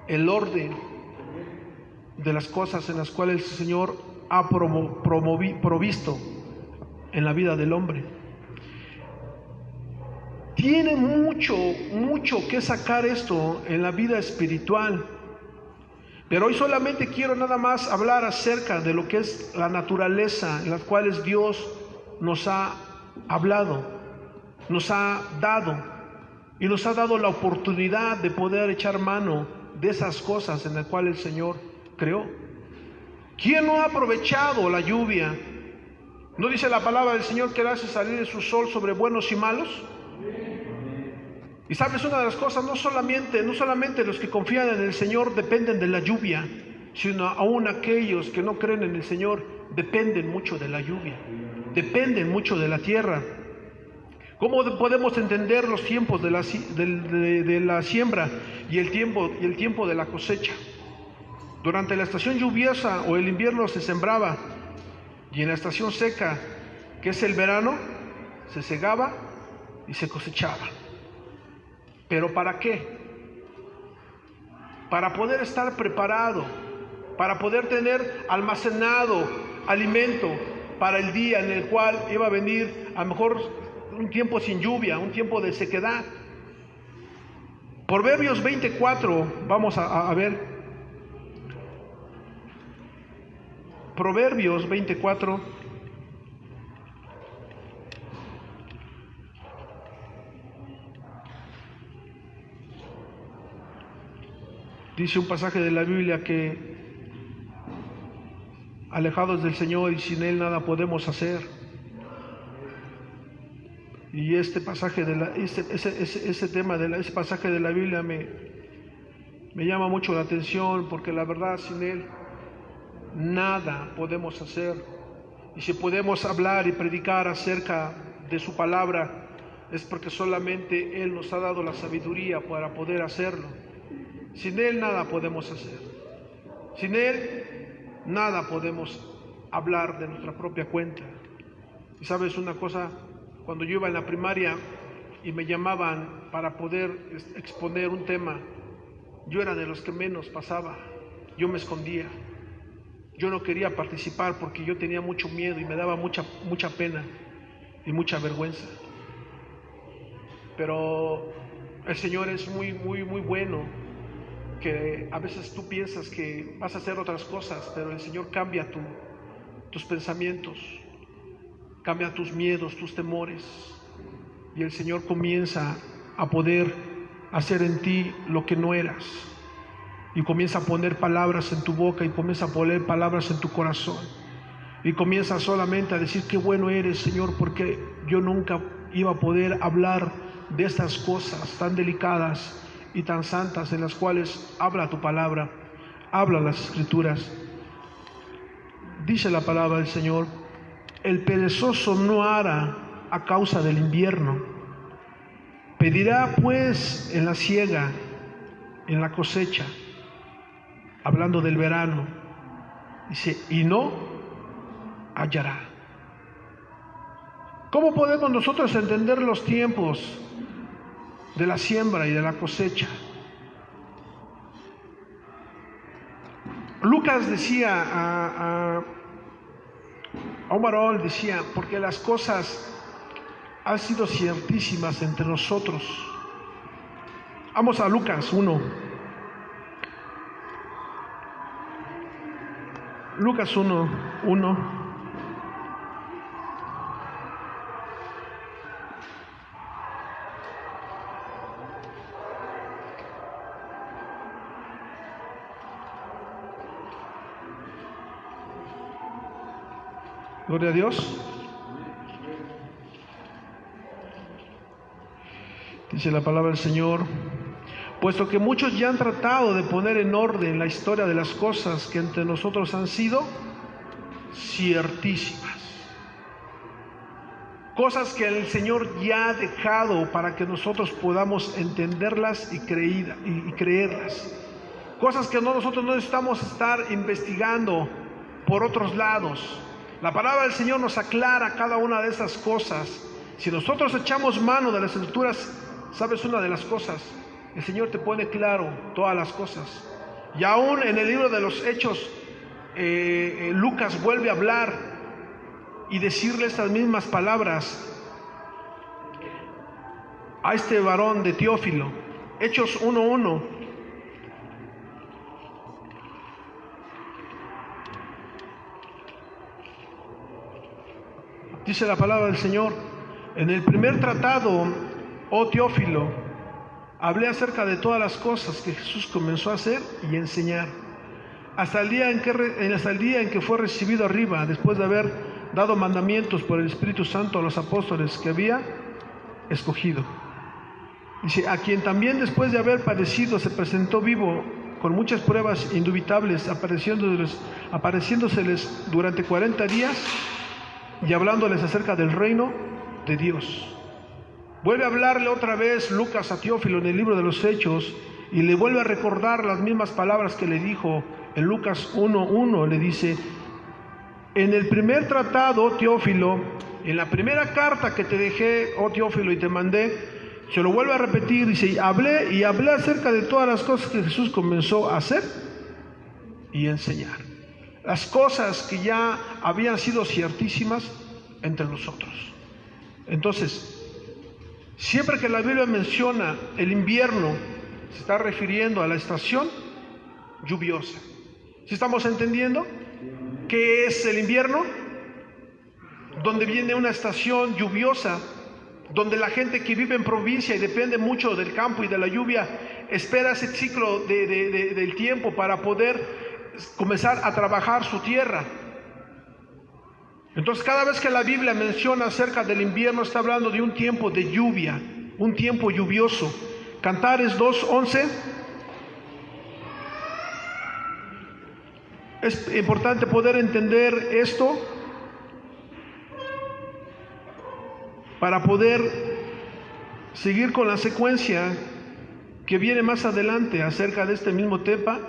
A: el orden de las cosas en las cuales el Señor ha provisto en la vida del hombre. Tiene mucho que sacar esto en la vida espiritual, pero hoy solamente quiero nada más hablar acerca de lo que es la naturaleza en las cuales Dios nos ha hablado, nos ha dado, y nos ha dado la oportunidad de poder echar mano de esas cosas en las cuales el Señor creó. ¿Quién no ha aprovechado la lluvia? ¿No dice la palabra del Señor que Él hace salir de su sol sobre buenos y malos? Y sabes, una de las cosas, no solamente los que confían en el Señor dependen de la lluvia, sino aún aquellos que no creen en el Señor dependen mucho de la lluvia, dependen mucho de la tierra. ¿Cómo podemos entender los tiempos de la siembra y el tiempo de la cosecha? Durante la estación lluviosa o el invierno se sembraba, y en la estación seca, que es el verano, se segaba y se cosechaba. ¿Pero para qué? Para poder estar preparado, para poder tener almacenado alimento para el día en el cual iba a venir a lo mejor un tiempo sin lluvia, un tiempo de sequedad. Proverbios 24, vamos a ver. Proverbios 24. Dice un pasaje de la Biblia que alejados del Señor y sin Él nada podemos hacer. Y este pasaje ese pasaje de la Biblia me llama mucho la atención, porque la verdad, sin Él nada podemos hacer. Y si podemos hablar y predicar acerca de su palabra, es porque solamente Él nos ha dado la sabiduría para poder hacerlo. Sin Él nada podemos hacer. Sin Él nada podemos hablar de nuestra propia cuenta. Y sabes una cosa, cuando yo iba en la primaria y me llamaban para poder exponer un tema, yo era de los que menos pasaba. Yo me escondía. Yo no quería participar porque yo tenía mucho miedo y me daba mucha pena y mucha vergüenza. Pero el Señor es muy bueno, que a veces tú piensas que vas a hacer otras cosas, pero el Señor cambia tus pensamientos, cambia tus miedos, tus temores, y el Señor comienza a poder hacer en ti lo que no eras, y comienza a poner palabras en tu boca, y comienza a poner palabras en tu corazón, y comienza solamente a decir: qué bueno eres, Señor, porque yo nunca iba a poder hablar de estas cosas tan delicadas y tan santas en las cuales habla tu palabra, habla las Escrituras. Dice la palabra del Señor: el perezoso no ara a causa del invierno, pedirá pues en la siega, en la cosecha, hablando del verano, dice, y no hallará. ¿Cómo podemos nosotros entender los tiempos de la siembra y de la cosecha? Lucas decía a un varón, decía: porque las cosas han sido ciertísimas entre nosotros. Vamos a Lucas 1. Lucas 1:1. Gloria a Dios. Dice la palabra del Señor: puesto que muchos ya han tratado de poner en orden la historia de las cosas que entre nosotros han sido ciertísimas, cosas que el Señor ya ha dejado para que nosotros podamos entenderlas y creerlas, cosas que nosotros no necesitamos estar investigando por otros lados. La palabra del Señor nos aclara cada una de esas cosas. Si nosotros echamos mano de las Escrituras, ¿sabes una de las cosas? El Señor te pone claro todas las cosas. Y aún en el libro de los Hechos, Lucas vuelve a hablar y decirle estas mismas palabras a este varón de Teófilo. Hechos 1:1. Dice la palabra del Señor: en el primer tratado, oh Teófilo, hablé acerca de todas las cosas que Jesús comenzó a hacer y enseñar, hasta el día en que fue recibido arriba, después de haber dado mandamientos por el Espíritu Santo a los apóstoles que había escogido. Dice: a quien también después de haber padecido se presentó vivo con muchas pruebas indubitables, apareciéndoseles durante 40 días y hablándoles acerca del reino de Dios. Vuelve a hablarle otra vez Lucas a Teófilo en el libro de los Hechos y le vuelve a recordar las mismas palabras que le dijo en Lucas 1:1. Le dice: en el primer tratado, Teófilo, en la primera carta que te dejé, oh Teófilo, y te mandé, se lo vuelve a repetir, dice, y hablé acerca de todas las cosas que Jesús comenzó a hacer y enseñar. Las cosas que ya habían sido ciertísimas entre nosotros. Entonces, siempre que la Biblia menciona el invierno, se está refiriendo a la estación lluviosa. ¿Sí estamos entendiendo qué es el invierno? Donde viene una estación lluviosa, donde la gente que vive en provincia y depende mucho del campo y de la lluvia, espera ese ciclo del tiempo para poder comenzar a trabajar su tierra. Entonces, cada vez que la Biblia menciona acerca del invierno, está hablando de un tiempo de lluvia, un tiempo lluvioso. Cantares 2:11. Es importante poder entender esto para poder seguir con la secuencia que viene más adelante acerca de este mismo tema,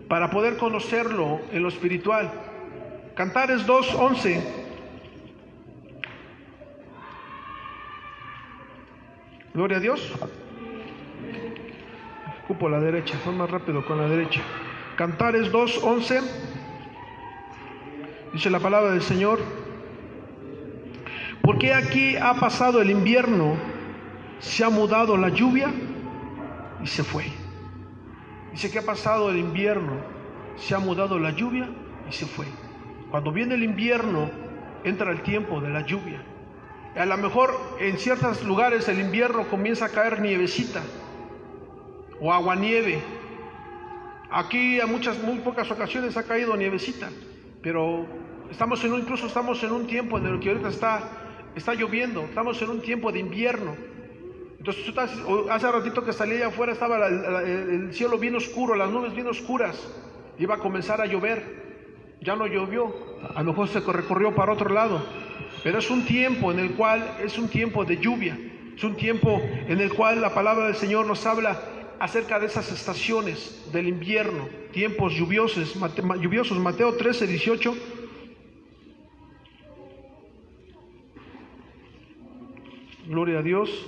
A: para poder conocerlo en lo espiritual. Cantares 2:11. Gloria a Dios. Ocupo la derecha, soy más rápido con la derecha. Cantares 2:11. Dice la palabra del Señor: porque aquí ha pasado el invierno, se ha mudado la lluvia y se fue. Dice que ha pasado el invierno, se ha mudado la lluvia y se fue. Cuando viene el invierno, entra el tiempo de la lluvia. A lo mejor en ciertos lugares el invierno comienza a caer nievecita o aguanieve. Aquí a muy pocas ocasiones ha caído nievecita, pero estamos en un tiempo en el que ahorita está lloviendo, estamos en un tiempo de invierno. Entonces hace ratito que salí allá afuera, estaba el cielo bien oscuro, las nubes bien oscuras, iba a comenzar a llover, ya no llovió, a lo mejor se recorrió para otro lado, pero es un tiempo en el cual es un tiempo de lluvia, es un tiempo en el cual la palabra del Señor nos habla acerca de esas estaciones del invierno, tiempos lluviosos. Mateo 13:18. Gloria a Dios.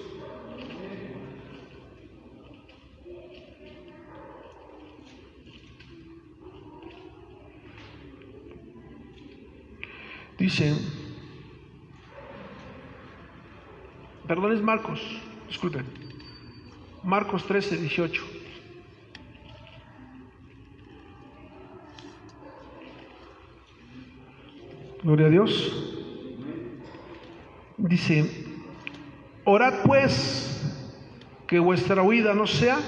A: Dice, perdón, es Marcos, disculpen, Marcos 13:18. Gloria a Dios. Dice, orad pues que vuestra huida no sea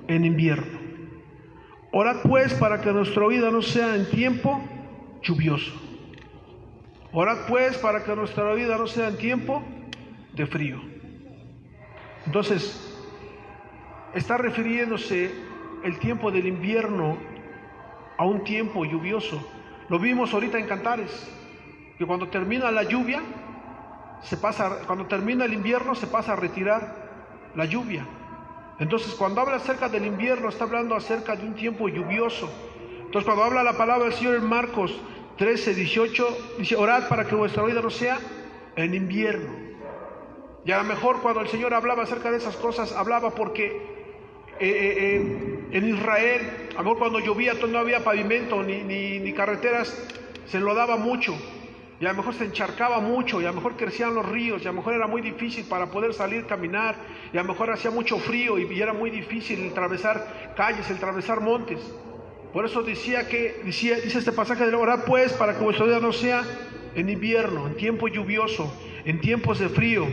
A: en invierno. Orad pues para que nuestra huida no sea en tiempo lluvioso. Orad pues para que nuestra vida no sea en tiempo de frío. Entonces, está refiriéndose el tiempo del invierno a un tiempo lluvioso. Lo vimos ahorita en Cantares, que cuando termina la lluvia, cuando termina el invierno se pasa a retirar la lluvia. Entonces, cuando habla acerca del invierno, está hablando acerca de un tiempo lluvioso. Entonces, cuando habla la palabra del Señor en Marcos 13:18, dice, orad para que vuestra vida no sea en invierno. Y a lo mejor cuando el Señor hablaba acerca de esas cosas, hablaba porque en Israel, a lo mejor cuando llovía no había pavimento ni carreteras, se enlodaba mucho, y a lo mejor se encharcaba mucho, y a lo mejor crecían los ríos, y a lo mejor era muy difícil para poder salir, caminar, y a lo mejor hacía mucho frío, y era muy difícil el atravesar calles, el atravesar montes. Por eso dice este pasaje de orad pues para que vuestra vida no sea en invierno, en tiempo lluvioso, en tiempos de frío.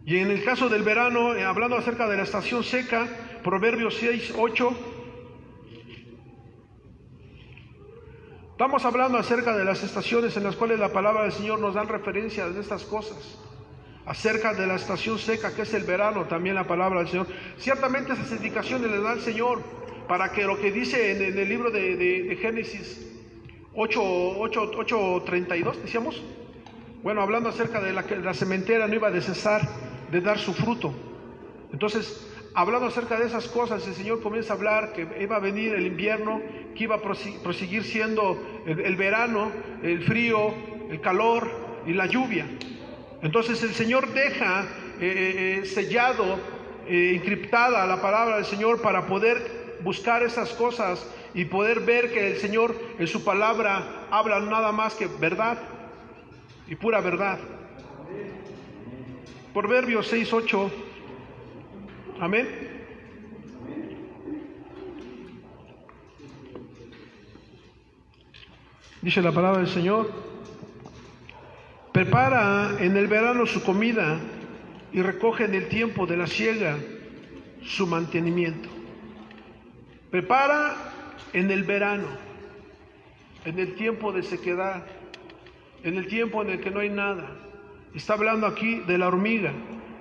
A: Y en el caso del verano, hablando acerca de la estación seca, Proverbios 6:8, estamos hablando acerca de las estaciones en las cuales la palabra del Señor nos da referencia de estas cosas. Acerca de la estación seca, que es el verano, también la palabra del Señor. Ciertamente esas indicaciones le da el Señor para que lo que dice en el libro de Génesis 8:32, decíamos, Bueno, hablando acerca de que la sementera no iba a cesar de dar su fruto. Entonces, hablando acerca de esas cosas, el Señor comienza a hablar que iba a venir el invierno, que iba a proseguir siendo el verano, el frío, el calor y la lluvia. Entonces el Señor deja sellado, encriptada la palabra del Señor para poder buscar esas cosas y poder ver que el Señor en su palabra habla nada más que verdad y pura verdad. Proverbios 6:8. Amén. Dice la palabra del Señor: prepara en el verano su comida y recoge en el tiempo de la siega su mantenimiento. Prepara en el verano, en el tiempo de sequedad, en el tiempo en el que no hay nada. Está hablando aquí de la hormiga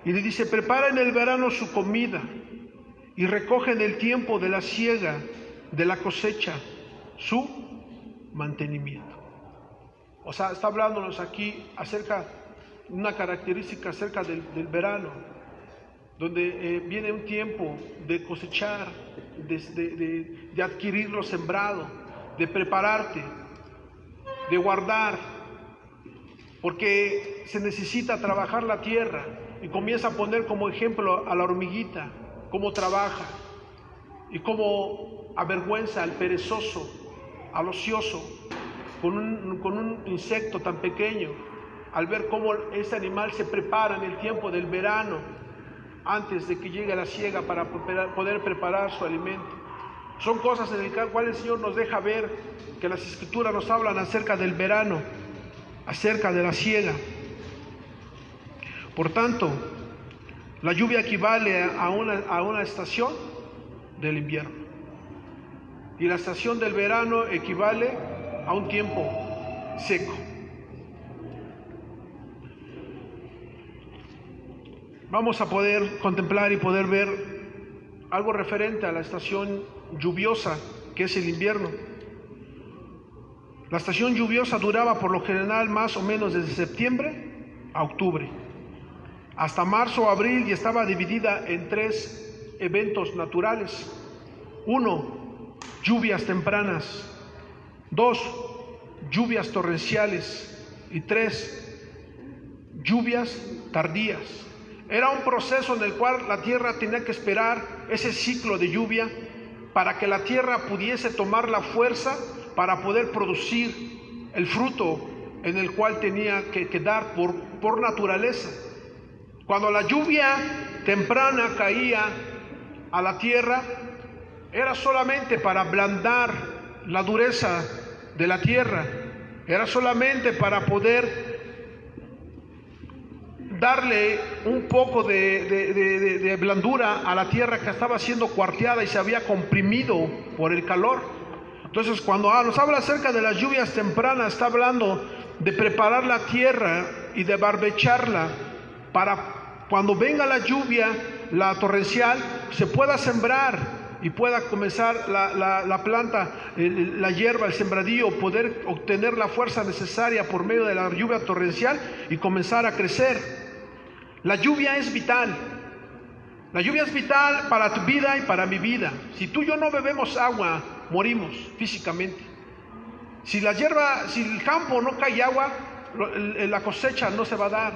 A: y le dice: prepara en el verano su comida y recoge en el tiempo de la siega, de la cosecha, su mantenimiento. O sea, está hablándonos aquí acerca de una característica acerca del verano, donde viene un tiempo de cosechar, de adquirir lo sembrado, de prepararte, de guardar, porque se necesita trabajar la tierra. Y comienza a poner como ejemplo a la hormiguita, cómo trabaja y cómo avergüenza al perezoso, al ocioso, con un insecto tan pequeño, al ver cómo ese animal se prepara en el tiempo del verano, antes de que llegue la siega, para poder preparar su alimento. Son cosas en las cuales el Señor nos deja ver que las Escrituras nos hablan acerca del verano, acerca de la siega. Por tanto, la lluvia equivale a una estación del invierno, y la estación del verano equivale a un tiempo seco. Vamos a poder contemplar y poder ver algo referente a la estación lluviosa, que es el invierno. La estación lluviosa duraba por lo general más o menos desde septiembre a octubre, hasta marzo o abril, y estaba dividida en 3 eventos naturales. 1, lluvias tempranas. 2, lluvias torrenciales. Y 3, lluvias tardías. Era un proceso en el cual la tierra tenía que esperar ese ciclo de lluvia para que la tierra pudiese tomar la fuerza para poder producir el fruto en el cual tenía que dar por naturaleza. Cuando la lluvia temprana caía a la tierra, era solamente para ablandar la dureza de la tierra, era solamente para poder darle un poco de blandura a la tierra que estaba siendo cuarteada y se había comprimido por el calor. Entonces, cuando nos habla acerca de las lluvias tempranas, está hablando de preparar la tierra y de barbecharla para cuando venga la lluvia, la torrencial, se pueda sembrar y pueda comenzar la planta, la hierba, el sembradío, poder obtener la fuerza necesaria por medio de la lluvia torrencial y comenzar a crecer. La lluvia es vital. La lluvia es vital para tu vida y para mi vida. Si tú y yo no bebemos agua, morimos físicamente. Si el campo no cae agua, la cosecha no se va a dar.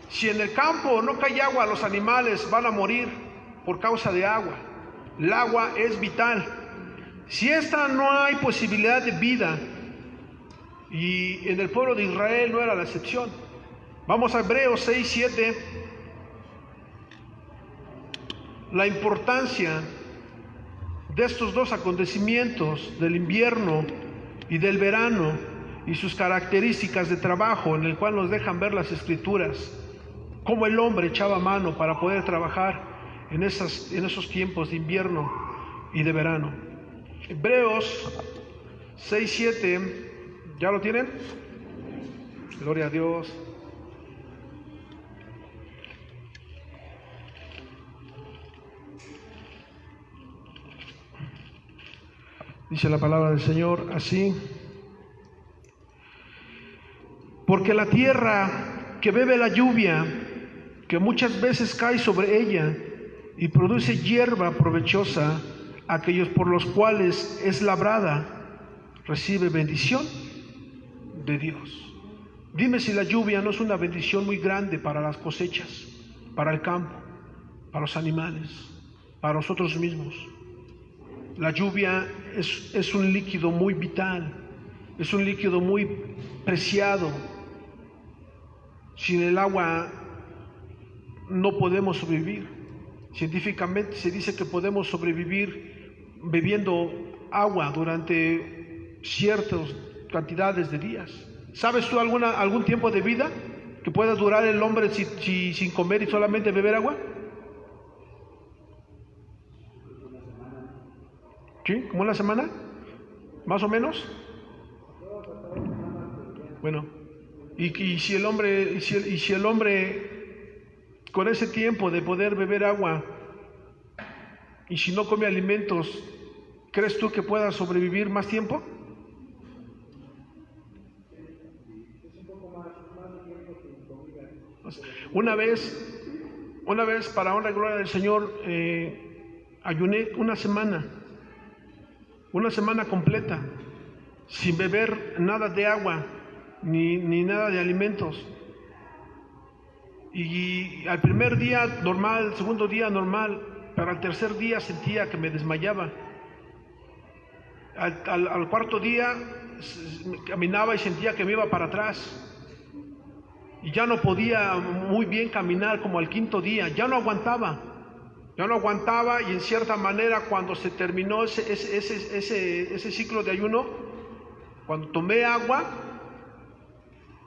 A: Si en el campo no cae agua, los animales van a morir por causa de agua. El agua es vital. Si esta no hay posibilidad de vida, y en el pueblo de Israel no era la excepción. Vamos a Hebreos 6:7. La importancia de estos 2 acontecimientos, del invierno y del verano, y sus características de trabajo, en el cual nos dejan ver las Escrituras, cómo el hombre echaba mano para poder trabajar en esos tiempos de invierno y de verano. Hebreos 6:7, ¿ya lo tienen? Gloria a Dios. Dice la palabra del Señor así: Porque la tierra que bebe la lluvia, que muchas veces cae sobre ella y produce hierba provechosa, aquellos por los cuales es labrada, recibe bendición de Dios. Dime si la lluvia no es una bendición muy grande para las cosechas, para el campo, para los animales, para nosotros mismos. La lluvia es un líquido muy vital, es un líquido muy preciado. Sin el agua no podemos sobrevivir. Científicamente se dice que podemos sobrevivir bebiendo agua durante ciertas cantidades de días. ¿Sabes tú algún tiempo de vida que pueda durar el hombre sin comer y solamente beber agua? ¿Sí? ¿Como una semana? ¿Más o menos? Bueno, y si el hombre con ese tiempo de poder beber agua y si no come alimentos, ¿crees tú que pueda sobrevivir más tiempo? Una vez para honra y gloria del Señor, ayuné una semana completa, sin beber nada de agua, ni nada de alimentos. Y al primer día normal, al segundo día normal, pero al tercer día sentía que me desmayaba. Al cuarto día caminaba y sentía que me iba para atrás. Y ya no podía muy bien caminar como al quinto día, ya no aguantaba y en cierta manera cuando se terminó ese ciclo de ayuno, cuando tomé agua,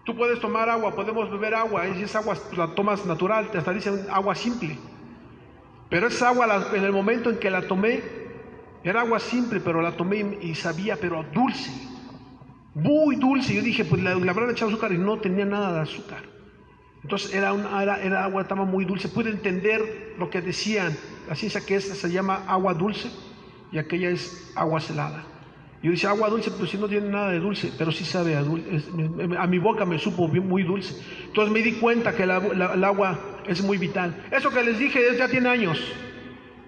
A: tú puedes tomar agua, podemos beber agua, y esa agua la tomas natural, hasta dicen agua simple, pero esa agua en el momento en que la tomé, era agua simple, pero la tomé y sabía, pero dulce, muy dulce. Yo dije, pues le habrán echado azúcar y no tenía nada de azúcar. Entonces era agua, estaba muy dulce. Pude entender lo que decían. La ciencia que esta se llama agua dulce y aquella es agua salada. Yo decía agua dulce, pero si no tiene nada de dulce, pero sí sabe a dulce. A mi boca me supo muy dulce. Entonces me di cuenta que el agua es muy vital. Eso que les dije ya tiene años.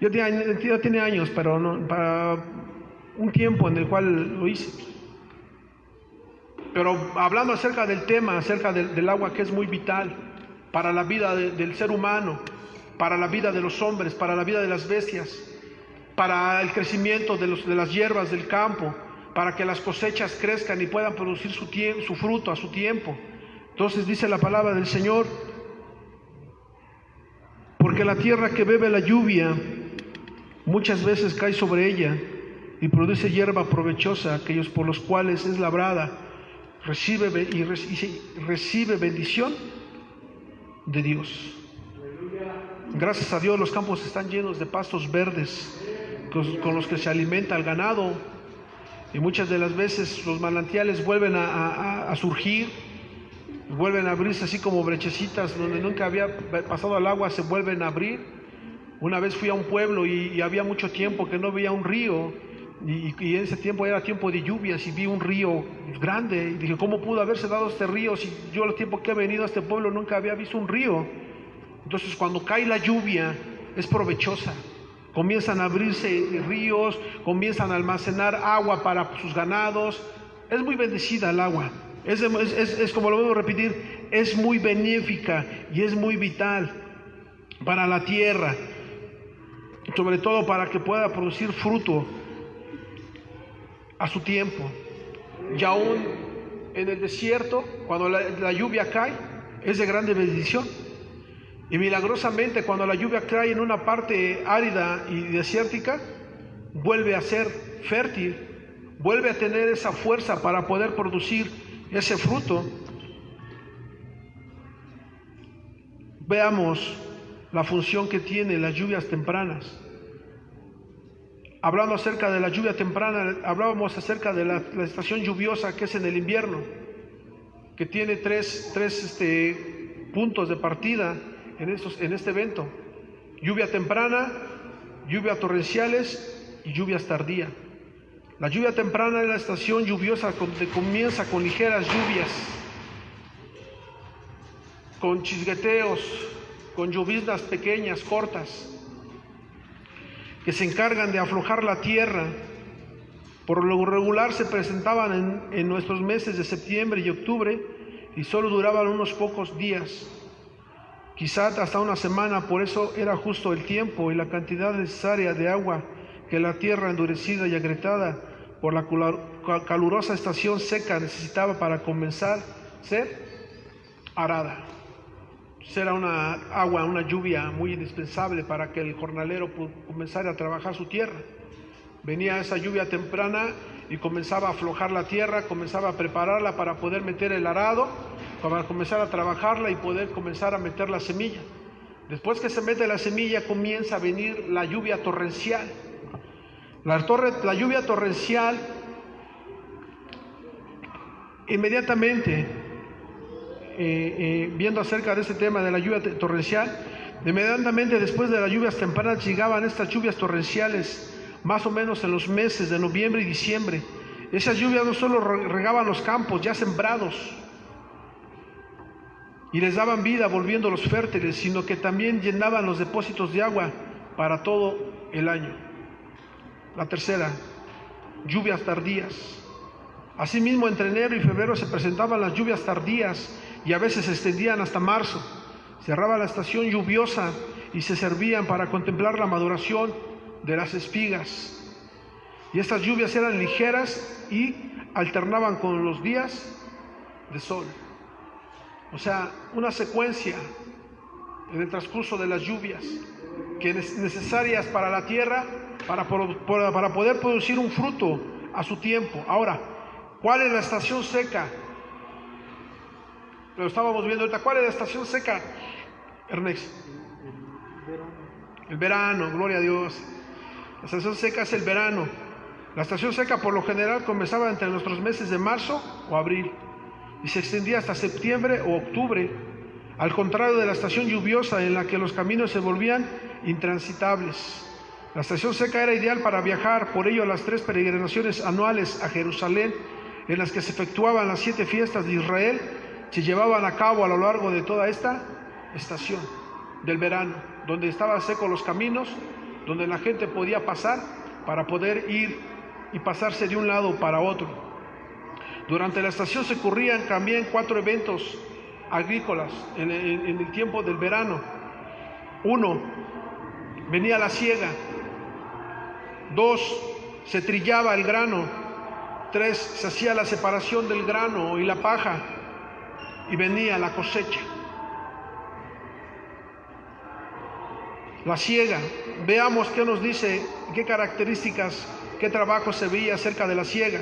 A: Ya tiene años, pero no, para un tiempo en el cual lo hice. Pero hablando acerca del tema, acerca del agua, que es muy vital para la vida del ser humano, para la vida de los hombres, para la vida de las bestias, para el crecimiento de las hierbas del campo, para que las cosechas crezcan y puedan producir su fruto a su tiempo. Entonces dice la palabra del Señor, porque la tierra que bebe la lluvia muchas veces cae sobre ella y produce hierba provechosa, aquellos por los cuales es labrada, recibe bendición de Dios. Gracias a Dios los campos están llenos de pastos verdes con los que se alimenta el ganado, y muchas de las veces los manantiales vuelven a surgir, vuelven a abrirse así como brechecitas donde nunca había pasado el agua, se vuelven a abrir. Una vez fui a un pueblo y había mucho tiempo que no veía un río, y en ese tiempo era tiempo de lluvias y vi un río grande y dije, ¿cómo pudo haberse dado este río si yo el tiempo que he venido a este pueblo nunca había visto un río? Entonces cuando cae la lluvia es provechosa, comienzan a abrirse ríos, comienzan a almacenar agua para sus ganados. Es muy bendecida el agua, es como lo vuelvo a repetir, es muy benéfica y es muy vital para la tierra, sobre todo para que pueda producir fruto a su tiempo. Y aún en el desierto, cuando la lluvia cae, es de grande bendición. Y milagrosamente, cuando la lluvia cae en una parte árida y desértica, vuelve a ser fértil, vuelve a tener esa fuerza para poder producir ese fruto. Veamos la función que tienen las lluvias tempranas. Hablando acerca de la lluvia temprana, hablábamos acerca de la estación lluviosa que es en el invierno, que tiene tres puntos de partida en este evento: lluvia temprana, lluvias torrenciales y lluvias tardías. La lluvia temprana es la estación lluviosa que comienza con ligeras lluvias con chisgueteos, con lloviznas pequeñas, cortas, que se encargan de aflojar la tierra. Por lo regular se presentaban en nuestros meses de septiembre y octubre y solo duraban unos pocos días, quizá hasta una semana. Por eso era justo el tiempo y la cantidad necesaria de agua que la tierra endurecida y agrietada por la calurosa estación seca necesitaba para comenzar a ser arada. Era una lluvia muy indispensable para que el jornalero comenzara a trabajar su tierra. Venía esa lluvia temprana y comenzaba a aflojar la tierra, comenzaba a prepararla para poder meter el arado, para comenzar a trabajarla y poder comenzar a meter la semilla. Después que se mete la semilla, comienza a venir la lluvia torrencial. La lluvia torrencial, inmediatamente, viendo acerca de este tema de la lluvia torrencial, inmediatamente después de las lluvias tempranas llegaban estas lluvias torrenciales, más o menos en los meses de noviembre y diciembre. Esas lluvias no solo regaban los campos ya sembrados y les daban vida volviéndolos fértiles, sino que también llenaban los depósitos de agua para todo el año. La tercera, lluvias tardías. Asimismo, entre enero y febrero se presentaban las lluvias tardías y a veces se extendían hasta marzo. Cerraba la estación lluviosa y se servían para contemplar la maduración de las espigas. Y estas lluvias eran ligeras y alternaban con los días de sol. O sea, una secuencia en el transcurso de las lluvias que necesarias para la tierra para poder producir un fruto a su tiempo. Ahora, ¿cuál es la estación seca? Lo estábamos viendo ahorita. ¿Cuál es la estación seca, Ernesto? El verano, gloria a Dios. La estación seca es el verano. La estación seca por lo general comenzaba entre nuestros meses de marzo o abril y se extendía hasta septiembre o octubre, al contrario de la estación lluviosa en la que los caminos se volvían intransitables. La estación seca era ideal para viajar, por ello las 3 peregrinaciones anuales a Jerusalén, en las que se efectuaban las 7 fiestas de Israel, se llevaban a cabo a lo largo de toda esta estación del verano, donde estaban secos los caminos, donde la gente podía pasar para poder ir y pasarse de un lado para otro. Durante la estación se ocurrían también 4 eventos agrícolas en el tiempo del verano. 1, venía la siega. 2, se trillaba el grano. 3, se hacía la separación del grano y la paja. Y venía la cosecha. La siega. Veamos qué nos dice, qué características, qué trabajo se veía acerca de la siega.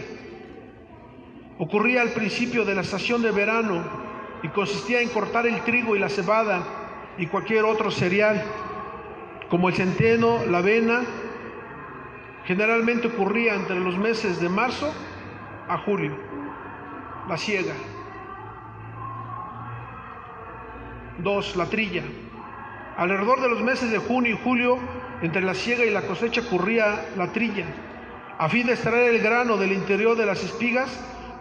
A: Ocurría al principio de la estación de verano y consistía en cortar el trigo y la cebada y cualquier otro cereal, como el centeno, la avena. Generalmente ocurría entre los meses de marzo a julio, la siega. 2, la trilla. Alrededor de los meses de junio y julio, entre la siega y la cosecha ocurría la trilla, a fin de extraer el grano del interior de las espigas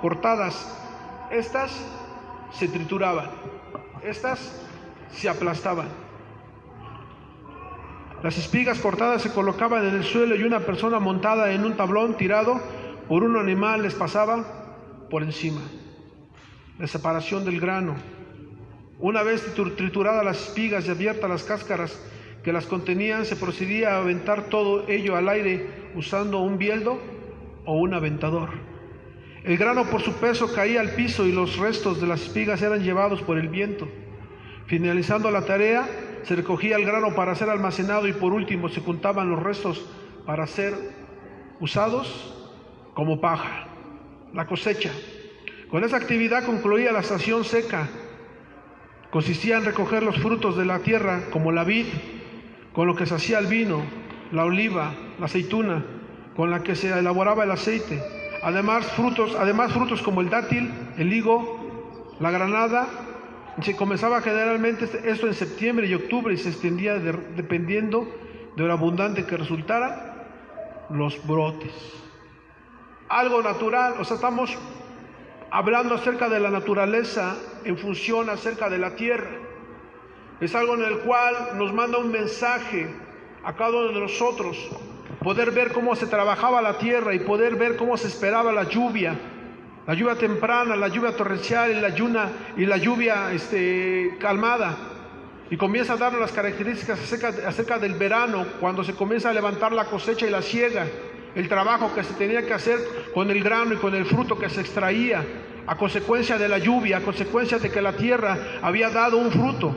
A: cortadas. Estas se trituraban, estas se aplastaban. Las espigas cortadas se colocaban en el suelo y una persona montada en un tablón tirado por un animal les pasaba por encima. La separación del grano. Una vez trituradas las espigas y abiertas las cáscaras que las contenían, se procedía a aventar todo ello al aire usando un bieldo o un aventador. El grano por su peso caía al piso y los restos de las espigas eran llevados por el viento. Finalizando la tarea, se recogía el grano para ser almacenado y por último se juntaban los restos para ser usados como paja. La cosecha. Con esa actividad concluía la estación seca. Consistía en recoger los frutos de la tierra, como la vid, con lo que se hacía el vino, la oliva, la aceituna, con la que se elaboraba el aceite. Además frutos como el dátil, el higo, la granada. Se comenzaba generalmente esto en septiembre y octubre y se extendía dependiendo de lo abundante que resultara los brotes. Algo natural, o sea, estamos hablando acerca de la naturaleza en función acerca de la tierra. Es algo en el cual nos manda un mensaje a cada uno de nosotros, poder ver cómo se trabajaba la tierra y poder ver cómo se esperaba la lluvia temprana, la lluvia torrencial y la lluvia calmada. Y comienza a darnos las características acerca del verano, cuando se comienza a levantar la cosecha y la siega, el trabajo que se tenía que hacer con el grano y con el fruto que se extraía, a consecuencia de la lluvia, a consecuencia de que la tierra había dado un fruto.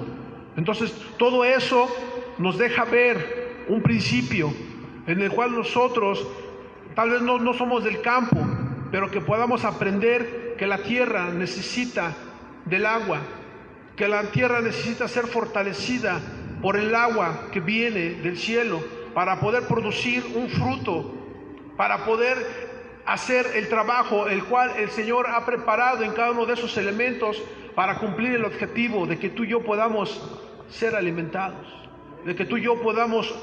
A: Entonces, todo eso nos deja ver un principio en el cual nosotros, tal vez no somos del campo, pero que podamos aprender que la tierra necesita del agua, que la tierra necesita ser fortalecida por el agua que viene del cielo para poder producir un fruto, para poder hacer el trabajo el cual el Señor ha preparado en cada uno de esos elementos para cumplir el objetivo de que tú y yo podamos ser alimentados, de que tú y yo podamos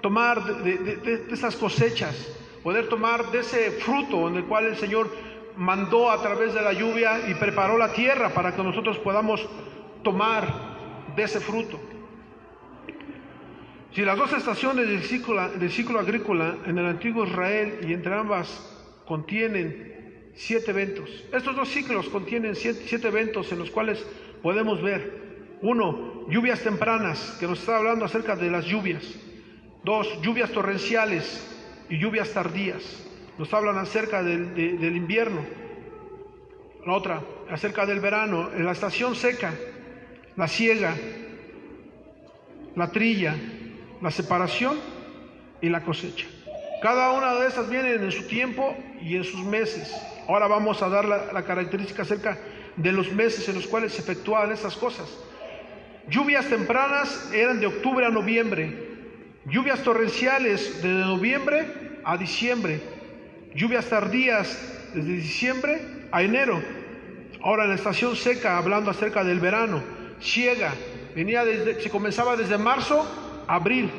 A: tomar de esas cosechas, poder tomar de ese fruto en el cual el Señor mandó a través de la lluvia y preparó la tierra para que nosotros podamos tomar de ese fruto. Si las dos estaciones del ciclo agrícola en el antiguo Israel y entre ambas contienen 7 eventos, estos dos ciclos contienen 7 eventos en los cuales podemos ver: 1, lluvias tempranas, que nos está hablando acerca de las lluvias. 2, lluvias torrenciales y lluvias tardías, nos hablan acerca del invierno. La otra, acerca del verano, en la estación seca, la siega, la trilla, la separación y la cosecha. Cada una de estas vienen en su tiempo y en sus meses. Ahora vamos a dar la característica acerca de los meses en los cuales se efectúan estas cosas. Lluvias tempranas eran de octubre a noviembre. Lluvias torrenciales desde noviembre a diciembre. Lluvias tardías desde diciembre a enero. Ahora en la estación seca, hablando acerca del verano, siega, se comenzaba desde marzo a abril.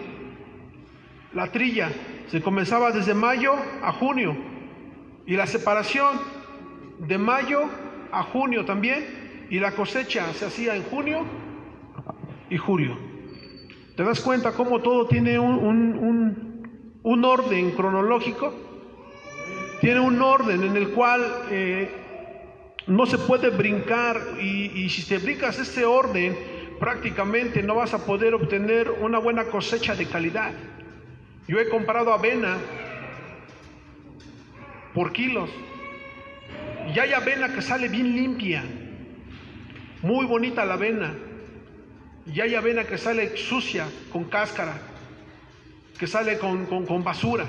A: La trilla se comenzaba desde mayo a junio. Y la separación de mayo a junio también. Y la cosecha se hacía en junio y julio. ¿Te das cuenta cómo todo tiene un orden cronológico? Tiene un orden en el cual no se puede brincar, y si te brincas este orden, prácticamente no vas a poder obtener una buena cosecha de calidad. Yo he comprado avena por kilos y hay avena que sale bien limpia, muy bonita la avena. Y hay avena que sale sucia, con cáscara, que sale con basura.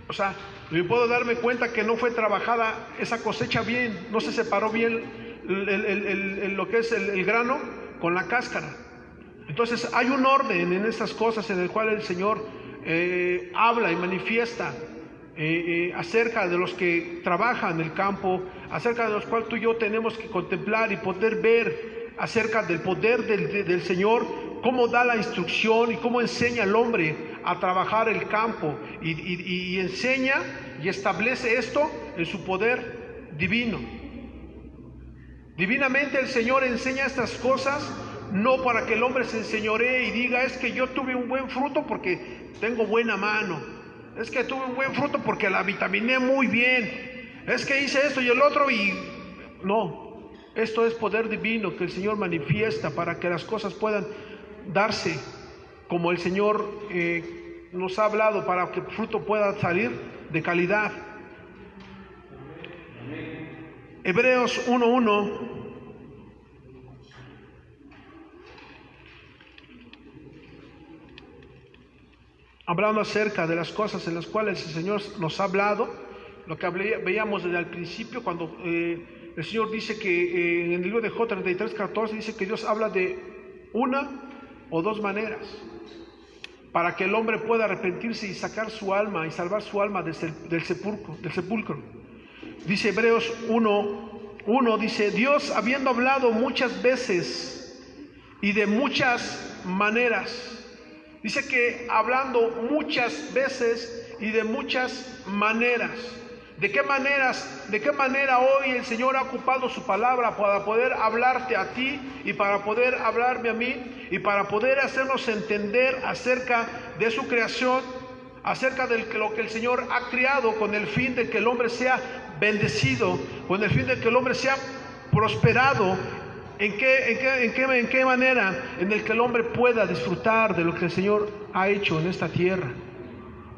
A: O sea, yo puedo darme cuenta que no fue trabajada esa cosecha bien, no se separó bien lo que es el grano con la cáscara. Entonces hay un orden en estas cosas en el cual el Señor habla y manifiesta acerca de los que trabajan en el campo, acerca de los cuales tú y yo tenemos que contemplar y poder ver acerca del poder del Señor, cómo da la instrucción y cómo enseña al hombre a trabajar el campo y enseña y establece esto en su poder divino. Divinamente el Señor enseña estas cosas no para que el hombre se enseñoree y diga: es que yo tuve un buen fruto porque tengo buena mano, es que tuve un buen fruto porque la vitaminé muy bien, es que hice esto y el otro. Y no, esto es poder divino que el Señor manifiesta para que las cosas puedan darse como el Señor nos ha hablado, para que el fruto pueda salir de calidad. Hebreos 1:1 hablando acerca de las cosas en las cuales el Señor nos ha hablado, lo que veíamos desde el principio, cuando el Señor dice que en el libro de Job 33:14 dice que Dios habla de una o dos maneras para que el hombre pueda arrepentirse y sacar su alma y salvar su alma del sepulcro. Dice Hebreos 1:1, dice: Dios, habiendo hablado muchas veces y de muchas maneras. Dice que hablando muchas veces y de muchas maneras. ¿De qué manera hoy el Señor ha ocupado su palabra para poder hablarte a ti y para poder hablarme a mí y para poder hacernos entender acerca de su creación, acerca de lo que el Señor ha creado con el fin de que el hombre sea bendecido, con el fin de que el hombre sea prosperado? ¿En qué manera? En el que el hombre pueda disfrutar de lo que el Señor ha hecho en esta tierra.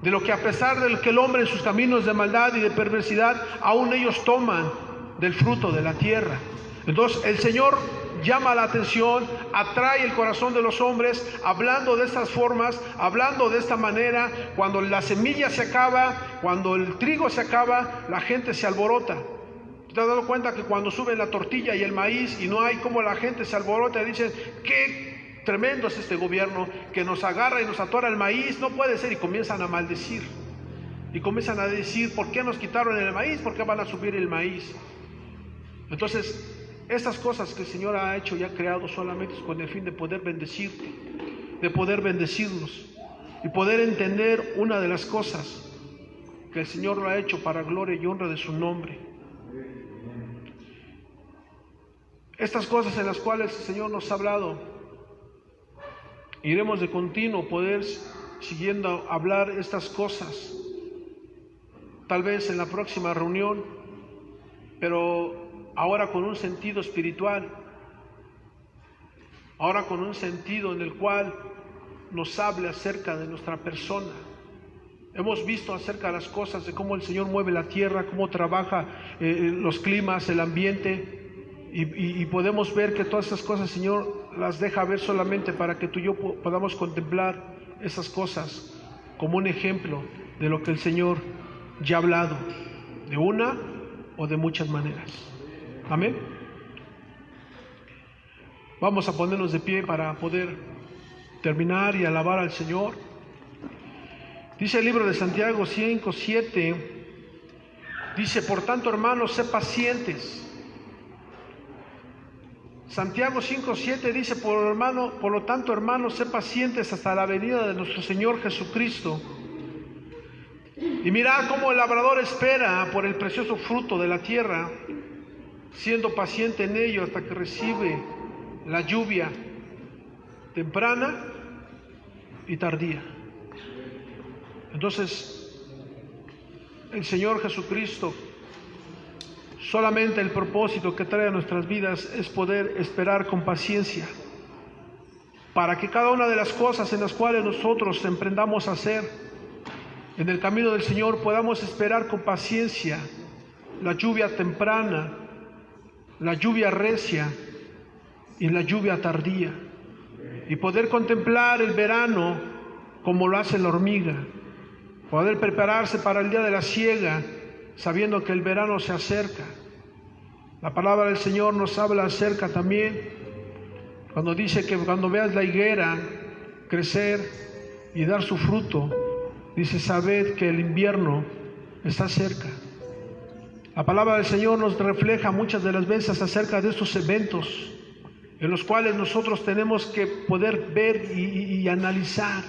A: De lo que a pesar de que el hombre en sus caminos de maldad y de perversidad, aún ellos toman del fruto de la tierra. Entonces el Señor llama la atención, atrae el corazón de los hombres, hablando de estas formas, hablando de esta manera. Cuando la semilla se acaba, cuando el trigo se acaba, la gente se alborota. ¿Te has dado cuenta que cuando suben la tortilla y el maíz y no hay como la gente se alborota y dicen, qué tremendo es este gobierno que nos agarra y nos atora el maíz, no puede ser, y comienzan a maldecir y comienzan a decir, ¿por qué nos quitaron el maíz? ¿Por qué van a subir el maíz? Entonces, estas cosas que el Señor ha hecho y ha creado solamente es con el fin de poder bendecirte, de poder bendecirnos y poder entender una de las cosas que el Señor lo ha hecho para gloria y honra de su nombre. Estas cosas en las cuales el Señor nos ha hablado, iremos de continuo poder siguiendo a hablar estas cosas, tal vez en la próxima reunión, pero ahora con un sentido espiritual, ahora con un sentido en el cual nos hable acerca de nuestra persona. Hemos visto acerca de las cosas, de cómo el Señor mueve la tierra, cómo trabaja los climas, el ambiente, y podemos ver que todas esas cosas, Señor, las deja ver solamente para que tú y yo podamos contemplar esas cosas como un ejemplo de lo que el Señor ya ha hablado, de una o de muchas maneras. Amén. Vamos a ponernos de pie para poder terminar y alabar al Señor. Dice el libro de Santiago 5:7, dice, por tanto, hermanos, sé pacientes. Santiago 5:7 dice, por lo tanto, hermanos, sé pacientes hasta la venida de nuestro Señor Jesucristo. Y mirad cómo el labrador espera por el precioso fruto de la tierra, siendo paciente en ello hasta que recibe la lluvia temprana y tardía. Entonces, el Señor Jesucristo, solamente el propósito que trae a nuestras vidas es poder esperar con paciencia, para que cada una de las cosas en las cuales nosotros emprendamos a hacer en el camino del Señor, podamos esperar con paciencia la lluvia temprana, la lluvia recia y la lluvia tardía, y poder contemplar el verano como lo hace la hormiga, poder prepararse para el día de la siega, sabiendo que el verano se acerca. La palabra del Señor nos habla acerca también, cuando dice que cuando veas la higuera crecer y dar su fruto, dice, sabed que el invierno está cerca. La palabra del Señor nos refleja muchas de las veces acerca de estos eventos en los cuales nosotros tenemos que poder ver y analizar.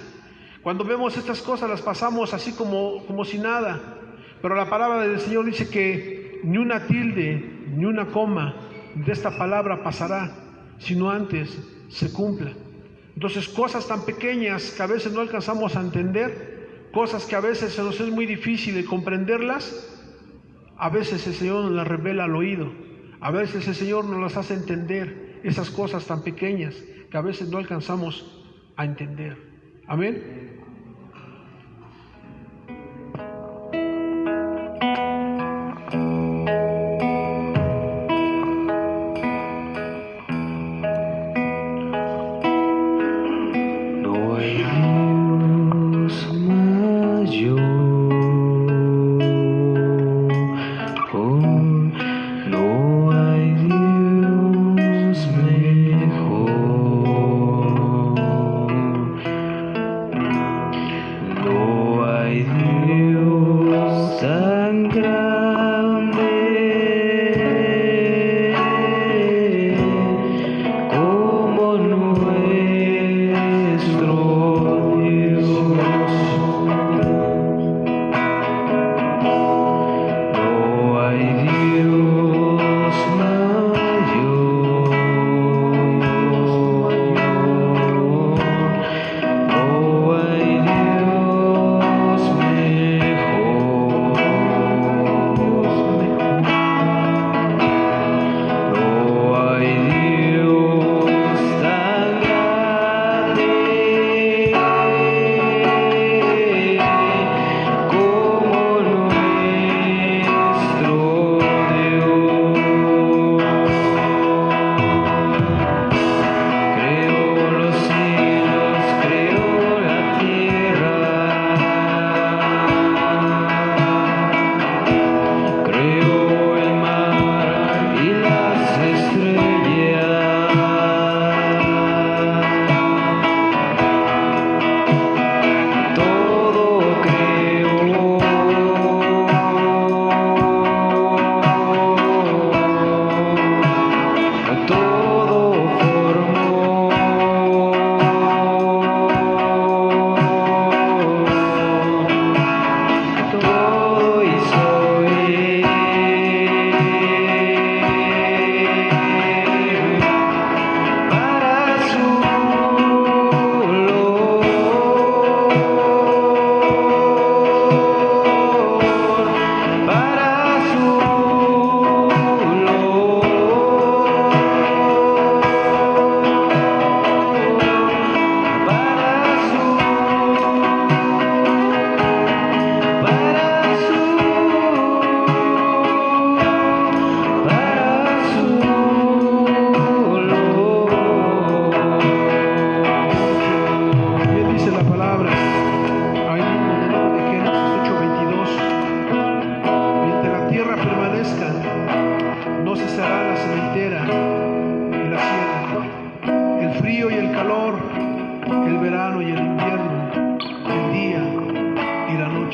A: Cuando vemos estas cosas las pasamos así como si nada, pero la palabra del Señor dice que ni una tilde, ni una coma de esta palabra pasará, sino antes se cumpla. Entonces, cosas tan pequeñas que a veces no alcanzamos a entender, cosas que a veces se nos es muy difícil comprenderlas, a veces el Señor nos las revela al oído, a veces el Señor nos las hace entender, esas cosas tan pequeñas que a veces no alcanzamos a entender. Amén.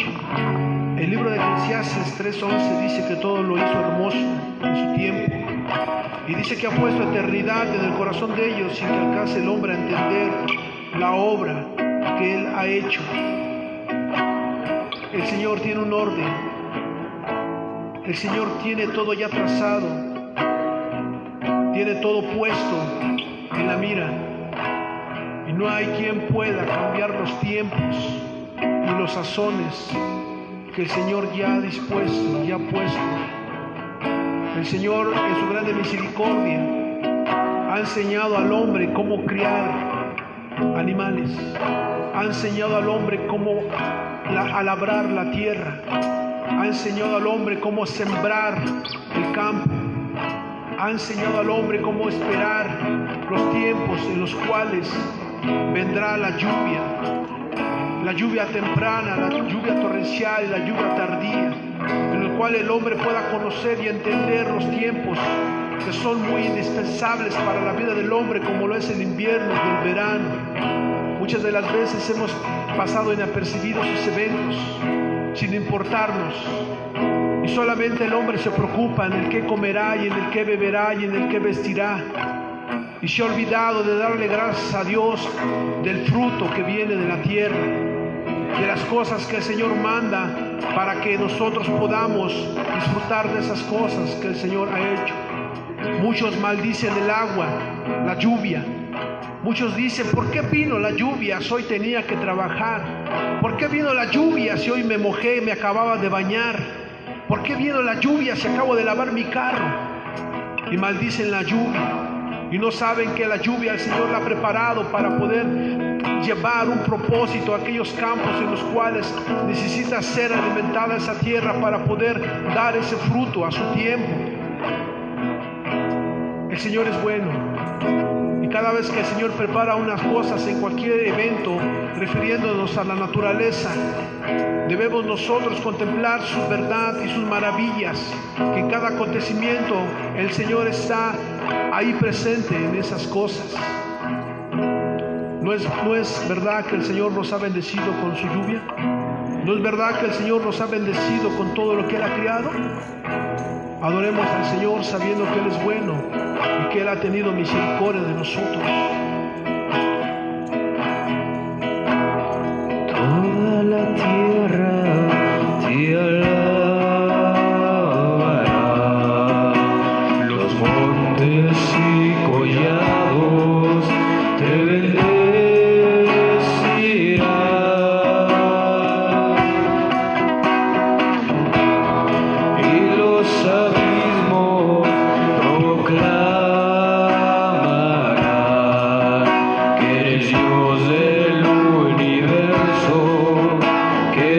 A: noche. El libro de Eclesiastes 3:11 dice que todo lo hizo hermoso en su tiempo. Y dice que ha puesto eternidad en el corazón de ellos sin que alcance el hombre a entender la obra que Él ha hecho. El Señor tiene un orden. El Señor tiene todo ya trazado. Tiene todo puesto en la mira. Y no hay quien pueda cambiar los tiempos y los sazones que el Señor ya ha dispuesto, ya ha puesto. El Señor, en su grande misericordia, ha enseñado al hombre cómo criar animales. Ha enseñado al hombre cómo labrar la tierra. Ha enseñado al hombre cómo sembrar el campo. Ha enseñado al hombre cómo esperar los tiempos en los cuales vendrá la lluvia temprana, la lluvia torrencial y la lluvia tardía, en el cual el hombre pueda conocer y entender los tiempos que son muy indispensables para la vida del hombre, como lo es el invierno y el verano. Muchas de las veces hemos pasado inapercibidos esos eventos, sin importarnos, y solamente el hombre se preocupa en el que comerá y en el que beberá y en el que vestirá, y se ha olvidado de darle gracias a Dios del fruto que viene de la tierra, de las cosas que el Señor manda para que nosotros podamos disfrutar de esas cosas que el Señor ha hecho. Muchos maldicen el agua, la lluvia. Muchos dicen, ¿por qué vino la lluvia si hoy tenía que trabajar? ¿Por qué vino la lluvia si hoy me mojé y me acababa de bañar? ¿Por qué vino la lluvia si acabo de lavar mi carro? Y maldicen la lluvia. Y no saben que la lluvia el Señor la ha preparado para poder llevar un propósito a aquellos campos en los cuales necesita ser alimentada esa tierra para poder dar ese fruto a su tiempo. El Señor es bueno. Y cada vez que el Señor prepara unas cosas en cualquier evento, refiriéndonos a la naturaleza, debemos nosotros contemplar su verdad y sus maravillas, que en cada acontecimiento el Señor está ahí presente en esas cosas. ¿No es verdad que el Señor nos ha bendecido con su lluvia? ¿No es verdad que el Señor nos ha bendecido con todo lo que Él ha creado? Adoremos al Señor sabiendo que Él es bueno y que Él ha tenido misericordia de nosotros.
B: Toda la tierra te alabará, los montes y collados te bendecirán, y los abismos proclamarán que eres Dios del universo, que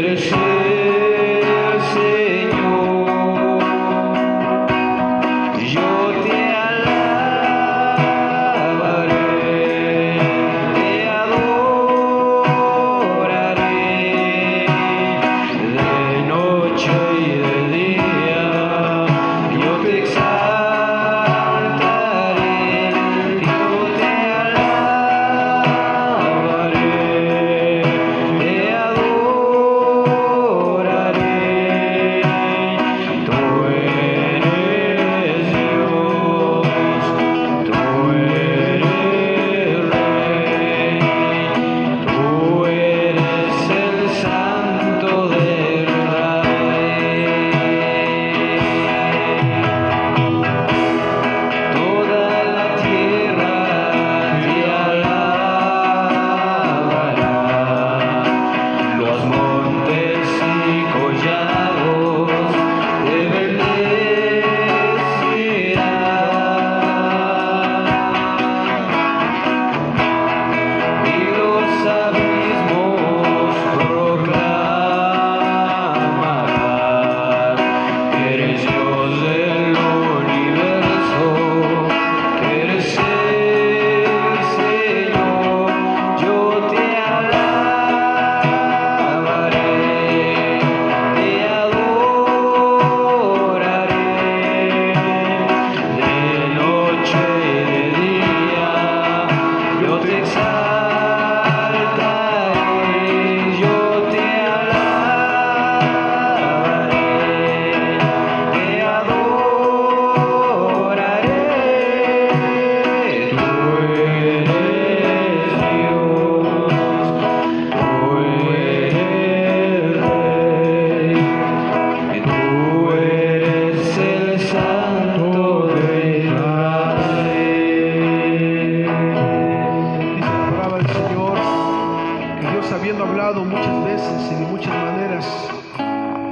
A: habiendo hablado muchas veces y de muchas maneras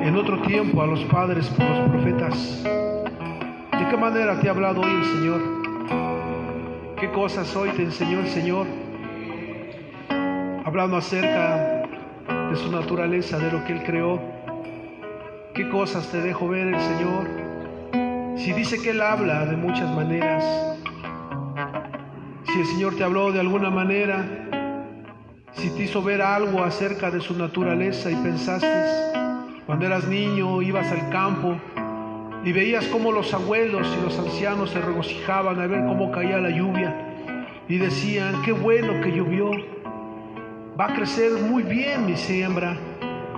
A: en otro tiempo a los padres por los profetas, ¿de qué manera te ha hablado hoy el Señor? ¿Qué cosas hoy te enseñó el Señor? Hablando acerca de su naturaleza, de lo que Él creó. ¿Qué cosas te dejó ver el Señor? Si dice que Él habla de muchas maneras, si el Señor te habló de alguna manera, si te hizo ver algo acerca de su naturaleza y pensaste, cuando eras niño, ibas al campo y veías cómo los abuelos y los ancianos se regocijaban a ver cómo caía la lluvia y decían, qué bueno que llovió, va a crecer muy bien mi siembra,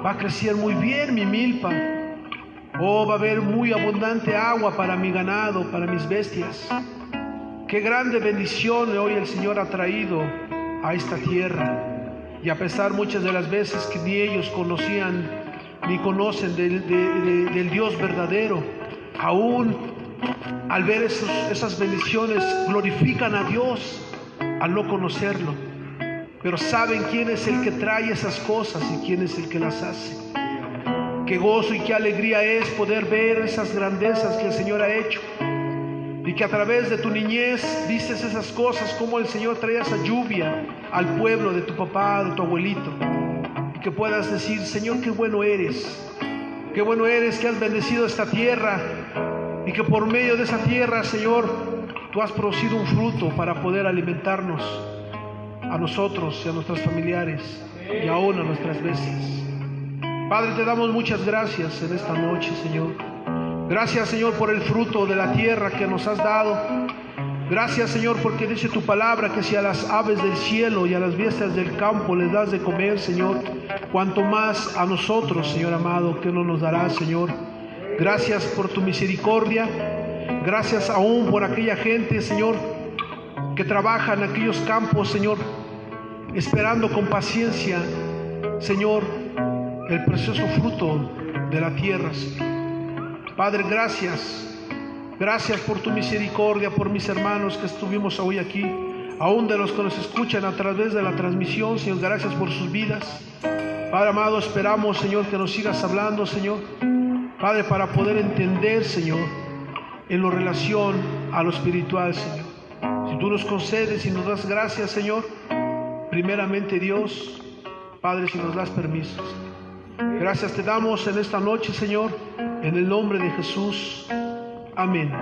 A: va a crecer muy bien mi milpa, oh, va a haber muy abundante agua para mi ganado, para mis bestias. Qué grande bendición hoy el Señor ha traído a esta tierra. Y a pesar muchas de las veces que ni ellos conocían ni conocen del Dios verdadero, aún al ver esas bendiciones glorifican a Dios al no conocerlo, pero saben quién es el que trae esas cosas y quién es el que las hace. Qué gozo y qué alegría es poder ver esas grandezas que el Señor ha hecho, y que a través de tu niñez dices esas cosas, como el Señor traía esa lluvia al pueblo de tu papá, de tu abuelito, y que puedas decir, Señor, qué bueno eres que has bendecido esta tierra, y que por medio de esa tierra, Señor, tú has producido un fruto para poder alimentarnos a nosotros y a nuestros familiares y aún a nuestras bestias. Padre, te damos muchas gracias en esta noche, Señor. Gracias, Señor, por el fruto de la tierra que nos has dado. Gracias, Señor, porque dice tu palabra que si a las aves del cielo y a las bestias del campo les das de comer, Señor, cuanto más a nosotros, Señor amado, que no nos darás, Señor. Gracias por tu misericordia. Gracias aún por aquella gente, Señor, que trabaja en aquellos campos, Señor, esperando con paciencia, Señor, el precioso fruto de la tierra, Señor. Padre, gracias por tu misericordia, por mis hermanos que estuvimos hoy aquí, aún de los que nos escuchan a través de la transmisión, Señor, gracias por sus vidas. Padre amado, esperamos, Señor, que nos sigas hablando, Señor, Padre, para poder entender, Señor, en lo relación a lo espiritual, Señor. Si tú nos concedes y nos das gracias, Señor, primeramente Dios, Padre, si nos das permiso, Señor. Gracias te damos en esta noche, Señor, en el nombre de Jesús. Amén.